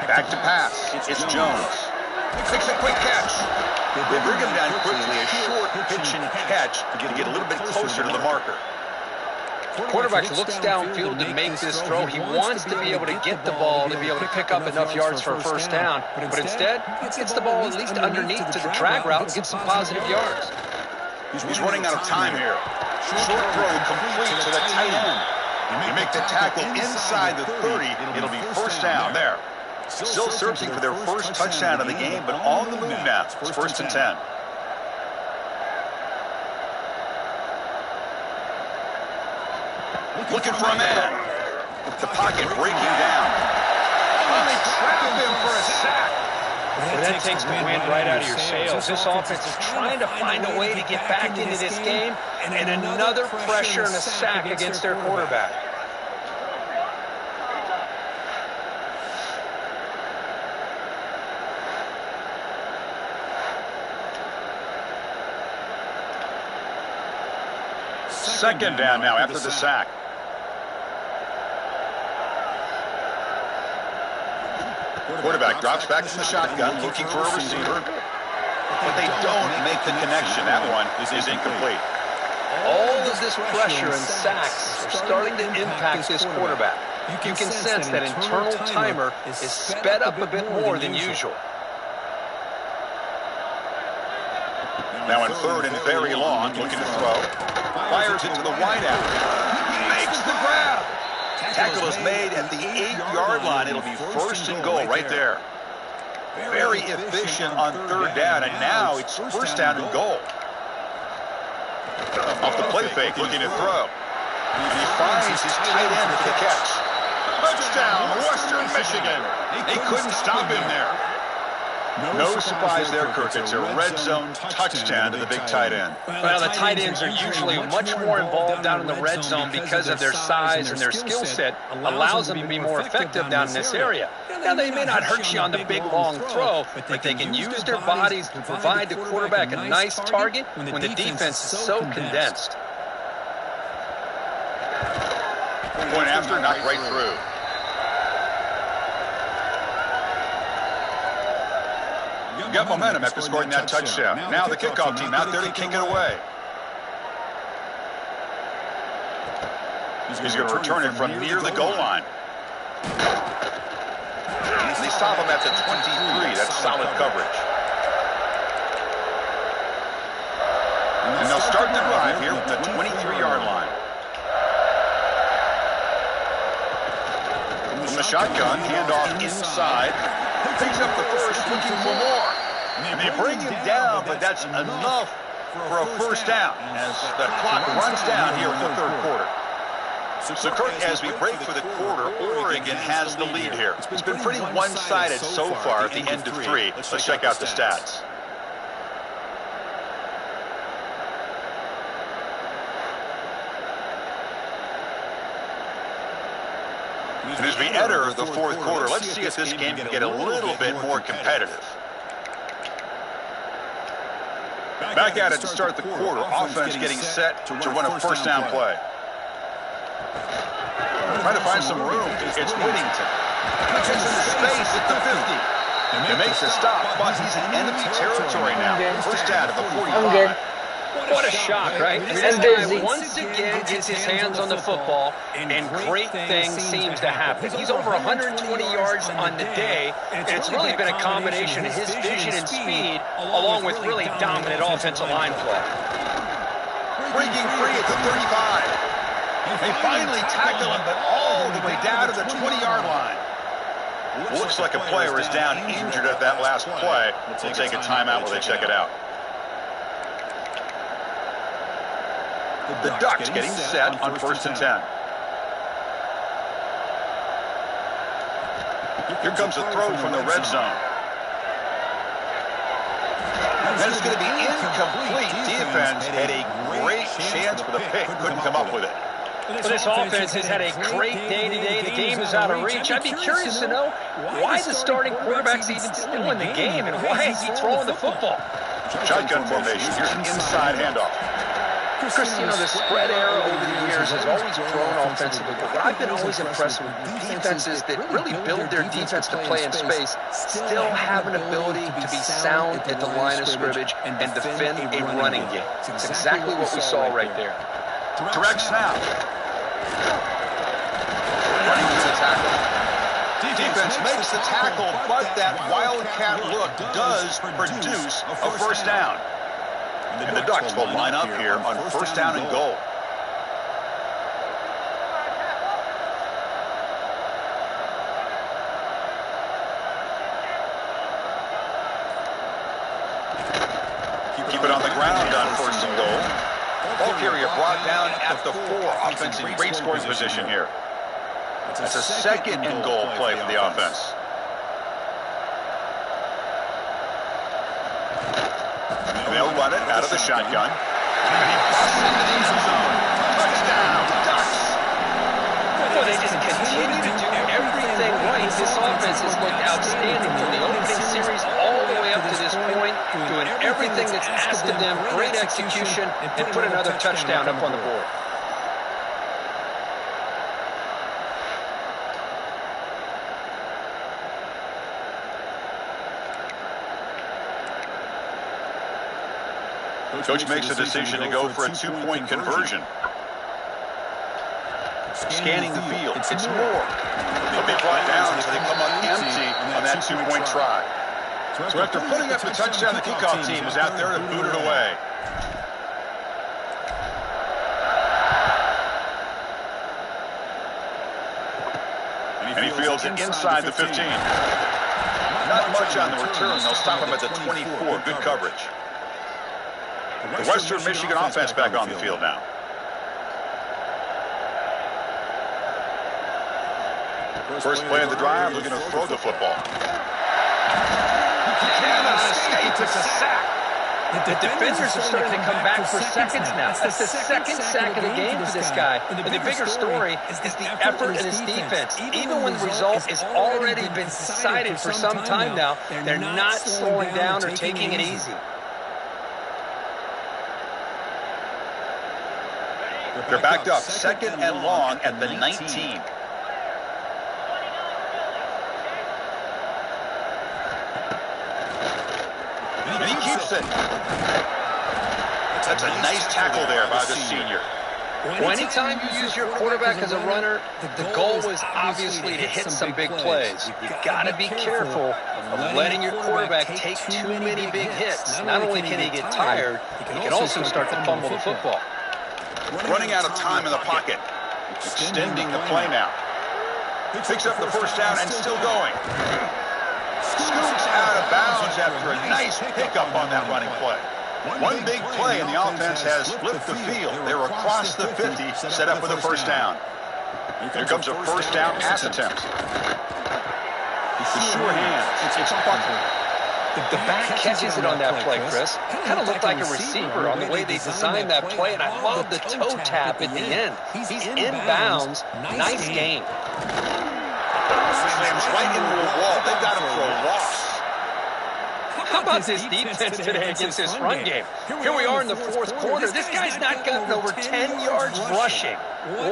Back to pass. It's Jones. Makes a quick catch. They bring him down quickly. A short pitch and catch to get a little bit closer to the marker. Quarterback looks downfield to make this throw. He wants to be able to get the ball to be able to pick up enough yards for a first down. But instead, he gets the ball at least underneath to the drag route and gets some positive yards. He's running out of time here. Short throw complete to the tight end. You make the tackle inside the 30. It'll be first down there. Still searching for their first touchdown of the game, but on the move now. It's 1st and 10. Looking for a man. The pocket breaking down. Oh, they trap him for a sack. Well, that takes the wind right out of your sails. This offense is trying to find a way to get back into this game, and another pressure and a sack against their quarterback. Second down now after the sack. Quarterback drops back from the shotgun, looking for a receiver. But they don't make the connection. That one is incomplete. All of this pressure and sacks are starting to impact this quarterback. You can sense that internal timer is sped up a bit more than usual. Now in third and very long, looking to throw. Fires it to the wideout. Makes the grab. Tackle is made at the 8-yard line. It'll be first and goal right there. Very efficient on third down, and now it's first down and goal. Off the play fake, looking to throw. He finds his tight end for the catch. Touchdown, Western Michigan. They couldn't stop him there. No surprise there, Kirk. It's a red zone touchdown to the big tight end. Well, the tight ends are usually much more involved down in the red zone because of their size and their skill set allows them to be more effective down in this area. Now, they may not hurt you on the big, long throw, but they can use their bodies to provide the quarterback a nice target when the defense is so condensed. Point after, knocked right through. Got momentum after scoring that touchdown. Now the kickoff team out there to kick it away. He's going to return it from near the goal line. And they stop him at the 23. That's solid coverage. And they'll start the drive here from the 23-yard line. From the shotgun, handoff inside. Picks up the first, looking for more. And they bring him down, but that's enough for a first down as the clock runs down here in the third quarter. So, Kirk, as we break for the quarter, Oregon has the lead here. It's been pretty one-sided so far at the end of 3. Let's check out the stats. And as we enter the fourth quarter, let's see if this game can get a little bit more competitive. Back at it to start the quarter. Offense getting set to run a first down play. Trying to find some room. It's Whittington. He gets into space at the 50. He makes a stop, but he's in enemy territory now. First down at the 45. What a shock, right? This guy once again gets his hands on the football, and great things seems to happen. He's over 120 yards on the day, and it's really been a combination of his vision and speed, along with really dominant offensive line play. Breaking free at the 35. They finally tackle him, but all the way down to the 20-yard line. Looks like a player is down injured at that last play. We'll take a timeout while they check it out. The Ducks getting set on first and 10. Here comes a throw from the red zone. And it's going to be incomplete. Defense had a great chance for the pick. Couldn't come up with it. Well, this offense has had a great day today. The game is out of reach. I'd be curious to know why the starting quarterback's even still in the game and why is he throwing the football? Shotgun formation. Here's an inside handoff. Chris, you know, the spread era over the years has always grown offensively, but what I've been always impressed with defenses that really build their defense to play in space still have an ability to be sound at the line of scrimmage and defend a running game. It's exactly what we saw right there. Direct snap. Running to the tackle. Defense makes the tackle, but that wildcat look does produce a first down. And the Ducks will line up here on first down and goal. Keep it on the ground on first and goal. Ball carrier brought down at the 4. Offense in great scoring position here. That's a second and goal play for the offense. out of the shotgun. And he busts into the end zone. Touchdown, Ducks. Well, they just continue to do everything right. This offense has looked outstanding from the opening series all the way up to this point, doing everything that's asked of them, great execution, and put another touchdown up on the board. Coach makes a decision to go for a two-point conversion. Scanning the field. It's more. They'll be brought down until they come up empty on that two-point try. So after putting up the touchdown, the kickoff team was out there to boot it away. And he fields it inside the 15. Not much on the return. They'll stop him at the 24. Good coverage. The Western Michigan offense back on the field now. First play of the drive, they're going to throw the football. It's a sack. The defenders are starting to come back for seconds now. That's the second sack of the game for this guy. And the bigger story is the effort in his defense. Even when the result has already been decided for some time now, they're not slowing down or taking it easy. They're backed up, second and long at the 19. And he keeps it. That's a nice tackle there by the senior. Well, anytime you use your quarterback as a runner, the goal was obviously to hit some big plays. You've got to be careful of letting your quarterback take too many big hits. Not only can he get tired, he can also start to fumble the football. Running out of time in the pocket. Extending the play now. Picks up the first down and still going. Scoots out of bounds after a nice pickup on that running play. One big play and the offense has flipped the field. They're across the 50, set up for the first down. Here comes a first down pass attempt. The sure hand. It's buckled. The back catches it on that play, Chris. Kind of looked like a receiver on the way they designed that play, and I love the toe tap at the end. He's in bounds. Nice game. Slams right into the wall. They've got him for a loss. How about this defense today against this run game? Here we are in the fourth quarter. This guy's not gotten over 10 yards rushing.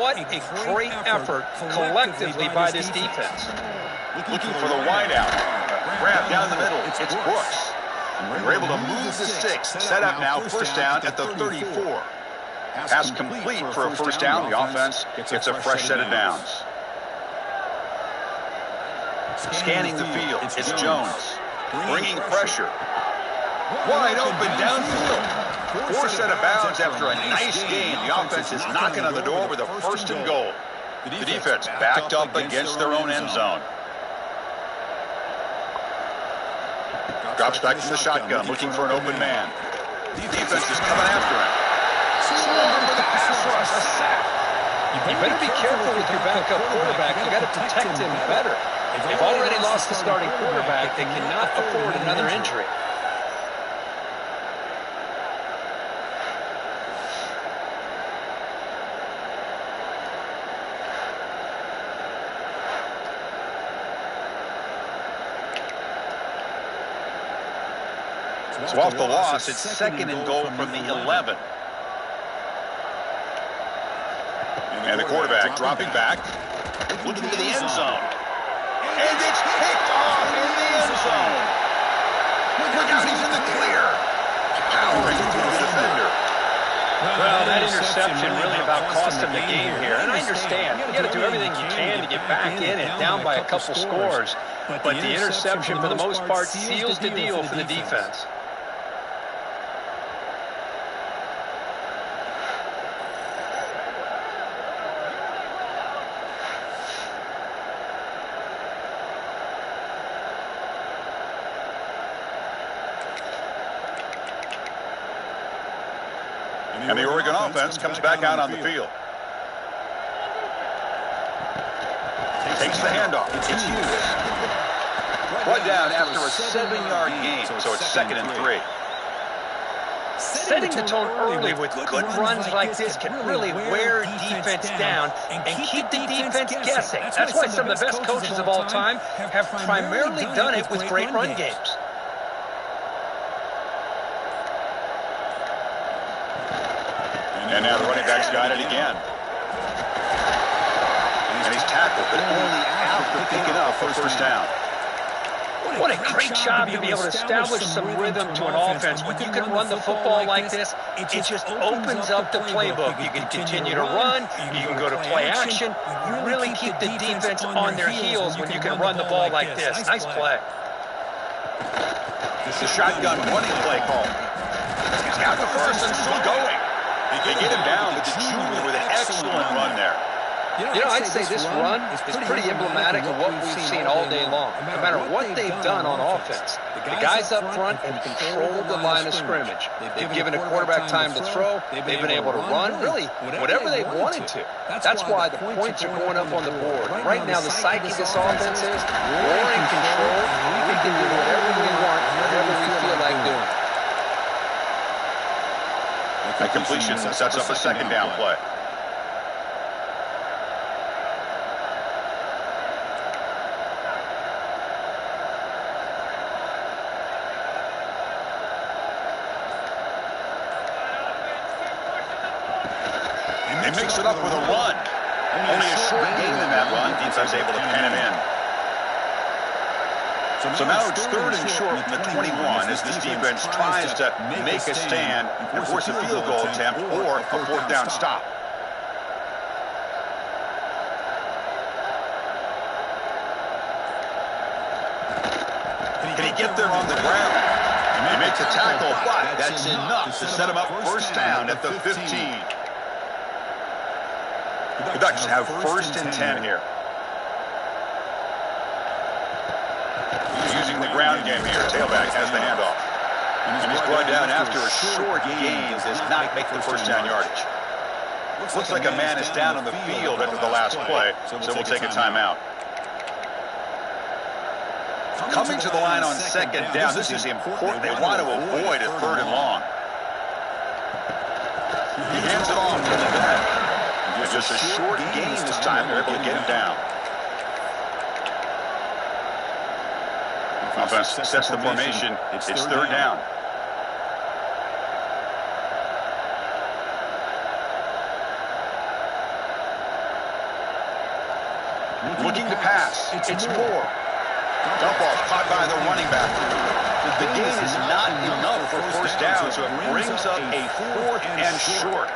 What a great effort collectively by this defense. Looking for the wideout. Grab down the middle. It's Brooks. We're able to move the 6. Set up now, first down at the 34. Pass complete for a first down. The offense gets a fresh set of downs. Scanning the field. It's Jones. Bringing pressure. Wide open downfield. 4 set of bounds after a nice game. The offense is knocking on the door with a first and goal. The defense backed up against their own end zone. Drops back from the shotgun, looking for an open man. The defense is coming after him. Slowing for the pass rush, a sack. You better be careful with your backup quarterback. You got to protect him better. They've already lost the starting quarterback. They cannot afford another injury. So off the loss, it's second and goal from the 11. And the quarterback dropping back, looking to the end zone. And it's picked off in the end zone. Look out, he's in the clear. Powering through the defender. Well, that interception really about cost him the game here. And I understand. You got to do everything you can to get back in it, down by a couple scores. But the interception, for the most part, seals the deal for the defense. And the Oregon offense comes back out on the field. Takes the handoff. It's Hughes. Brought down after a 7-yard gain, so it's second and 3. Setting the tone early with good runs like this can really wear defense down and keep the defense guessing. That's why some of the best coaches of all time have primarily done it with great run games. And now the running back's got it again. And he's tackled, but only after picking up for first down. What a great job to be able to establish some rhythm to an offense. When you can run the football like this, it just opens up the playbook. You can continue to run. You can go to play action. You really keep the defense on their heels when you can run the ball like this. Nice play. It's a shotgun running play call. He's got the first and still going. They get him down, but the junior with an excellent run there. You know, I'd say this run is pretty emblematic of what we've seen all day long. No matter what they've done on offense, the guys up front have controlled the line of scrimmage. They've given a quarterback time to throw. They've been able to run, really, whatever they wanted to. That's why the points are going up on the board. Right now, the psyche of this offense is we're in control. We can do whatever we want, whatever we feel like doing. That completion sets up a second down play. He makes it up with a run. Only a short gain in that run. Defense able to pin him in. So now it's third and short from the 21 as this defense tries to make a stand and force a field goal attempt or a fourth down stop. Can he get there on the ground? He makes a tackle, but that's enough to set him up first down at the 15. The Ducks have first and 10 here. He's using the ground game here. Tailback has the handoff. And he's brought down after a short gain. Does not make the first down yardage. Looks like a man is down on the field after the last play, so we'll take a timeout. Coming to the line on second down. This is important. They want to avoid a third and long. He hands it off to the back. Just a short gain this time. They're able to get him down. Offense sets the formation. It's third down. Looking to pass. It's Moore. Dump off caught by the running back. The gain is not enough for first down, so it brings up a fourth and short.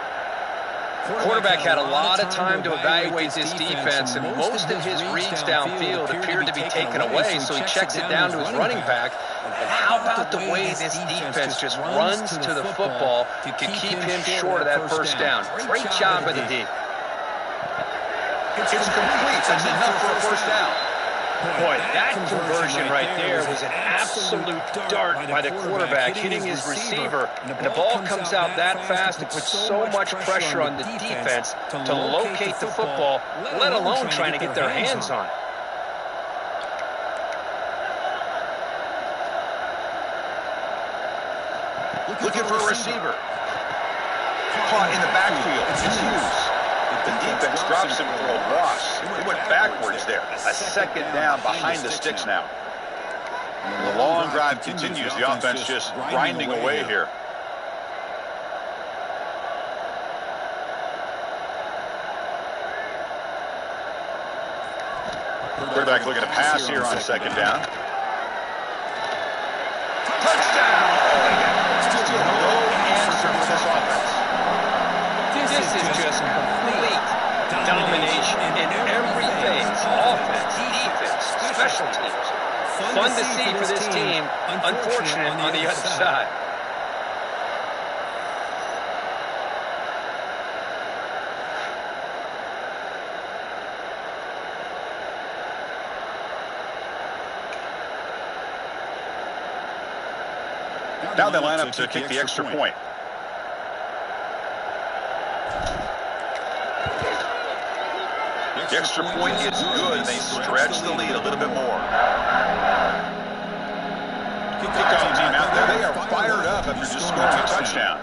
Quarterback had a lot of time to evaluate this defense, and most of his reads downfield appeared to be taken away, so he checks it down to his running back. And how about the way this defense just runs to the football to keep him short of that first down? Great job by the D. It's complete. That's enough for a first down. Boy, that conversion right there was an absolute dart by the quarterback hitting his receiver. And the ball comes out that fast. It puts so much pressure on the defense to locate the football, let alone trying to get their hands on it. Looking for a receiver. Caught in the backfield. It's Hughes. The defense drops him for a loss. He went backwards there. A second down behind the sticks now. The long drive continues. The offense just grinding away here. Quarterback looking to pass here on second down. Touchdown! Still no answer for this offense. This is just complete domination in every phase. Offense, defense, special teams. Fun to see for this team. Unfortunate on the other side. Now they line up to kick the extra point. The extra point is good. They stretch the lead a little bit more. Kickoff team out there. They are fired up after just scoring a touchdown.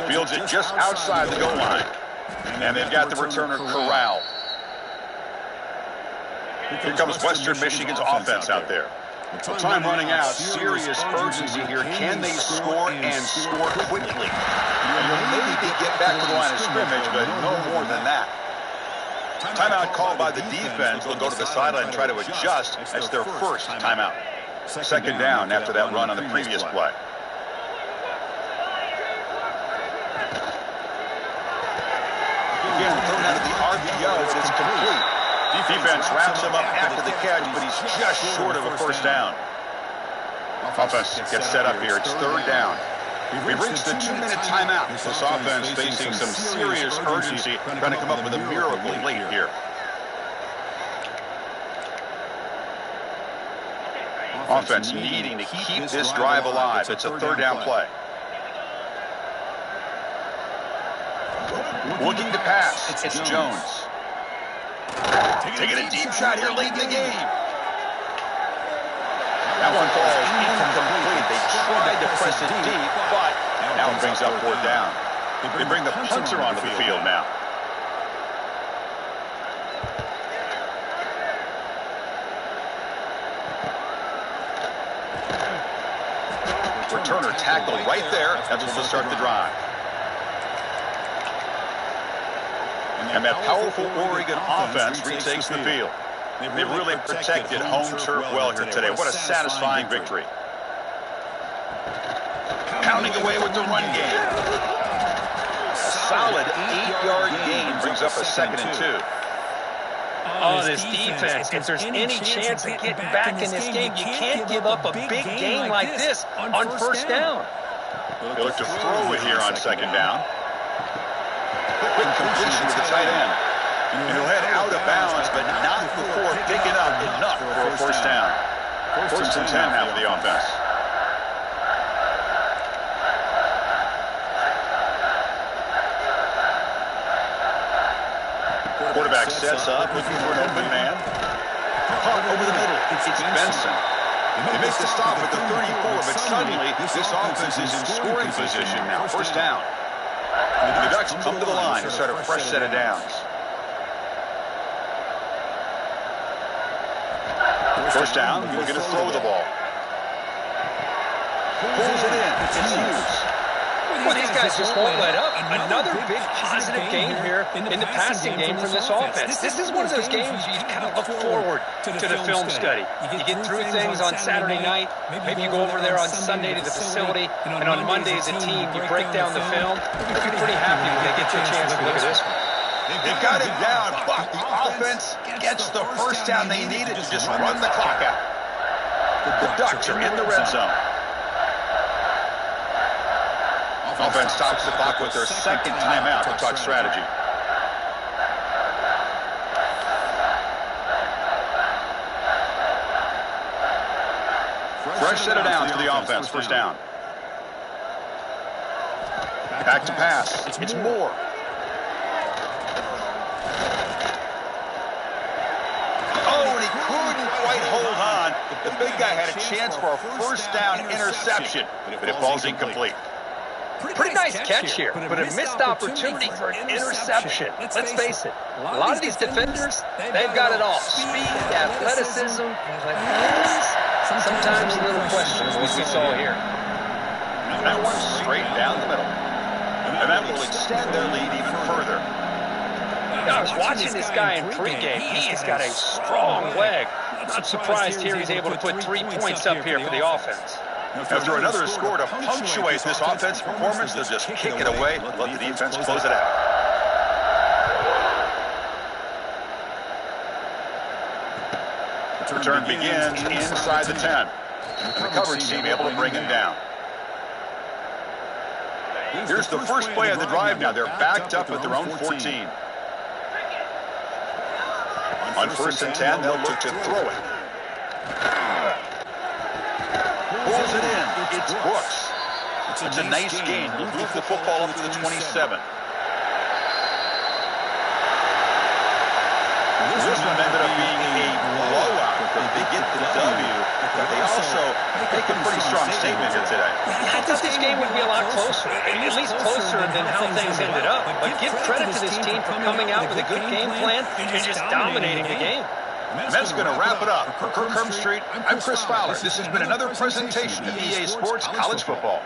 Fields it just outside the goal line. And they've got the returner corralled. Here comes Western Michigan's offense out there. Time running out. Serious urgency here. Can they score and score quickly? You'll maybe get back to the line of scrimmage, but no more than that. Timeout called by the defense. They'll go to the sideline and try to adjust. That's their first timeout. Second down after that run on the previous play. Again, thrown out of the RPO, and it's complete. Defense wraps him up after the catch, but he's just short of a first down. Offense gets set up here. It's third down. We've reached the 2-minute timeout. This offense facing some serious urgency, trying to come up with a miracle late here. Offense needing to keep this drive alive. It's a third down play. Looking to pass. It's Jones. Taking a deep shot here late in the game. That one falls incomplete. They tried to press it deep, but now it brings up fourth down. They bring the punter onto the field now. Returner tackled right there. That's what will start the drive. And that powerful Oregon offense retakes the field. They really protected home turf well here today. What a satisfying victory. Pounding away with the run game. A solid 8-yard gain brings up a 2nd and 2. Oh, this defense, if there's any chance of getting back in this game, you can't give up a big gain like this on first down. They look to throw it here on second down. Quick completion to the tight end. And he'll head out of bounds, but not before picking up enough for a first down. First and 10 now for the offense. Quarterback sets up, looking for an open man. Caught over the middle. It's Benson. They make the stop at the 34, but suddenly this offense is in scoring position now. First down. The Ducks come to the line to start a fresh set of downs. First down, we're going to throw the ball. Pulls it in. It's Hughes. Well, these guys just won't let up. Another big positive gain here in the passing game from this offense. This is one of those games you kind of look forward to the film study. You get through things on Saturday night. Maybe you go over there on Sunday to the facility, and on Monday as a team, you break down the film. You'll be pretty happy when they get you a chance to look at this one. They've got it down, but the offense gets the first down they needed to just run the clock out. The Ducks are in the red zone. Offense stops the clock with their second timeout to talk strategy. Fresh set of downs for the offense. First down. Back to pass. It's Moore. Oh, and he couldn't quite hold on. The big guy had a chance for a first down interception, but it falls incomplete. Pretty nice catch here, but a missed opportunity for an interception. Let's face it, a lot of these defenders, they've got it all. Speed, athleticism, but sometimes a little questions, which we saw here. That one straight down the middle. And that will extend their lead even further. I was watching this guy in pregame. He's got a strong leg. Not surprised here he's able to put 3 points up here for the offense. After another score to punctuate this offensive performance, they'll just kick it away, let the defense close it out. Return begins inside the 10. And the coverage team able to bring him down. Here's the first play of the drive now. They're backed up at their own 14. On first and 10, they'll look to throw it. Pulls it in. It's Brooks. It's a nice gain. He'll move the football up to the 27. This one ended up being a blowout. They get the W, but they also make a pretty strong statement here today. I thought this game would be a lot closer, at least closer than how things ended up. But give credit to this team for coming out with a good game plan and just dominating the game. And that's going to wrap it up. For Kirk Street, I'm Chris Fowler. This has been another presentation of EA Sports College Football.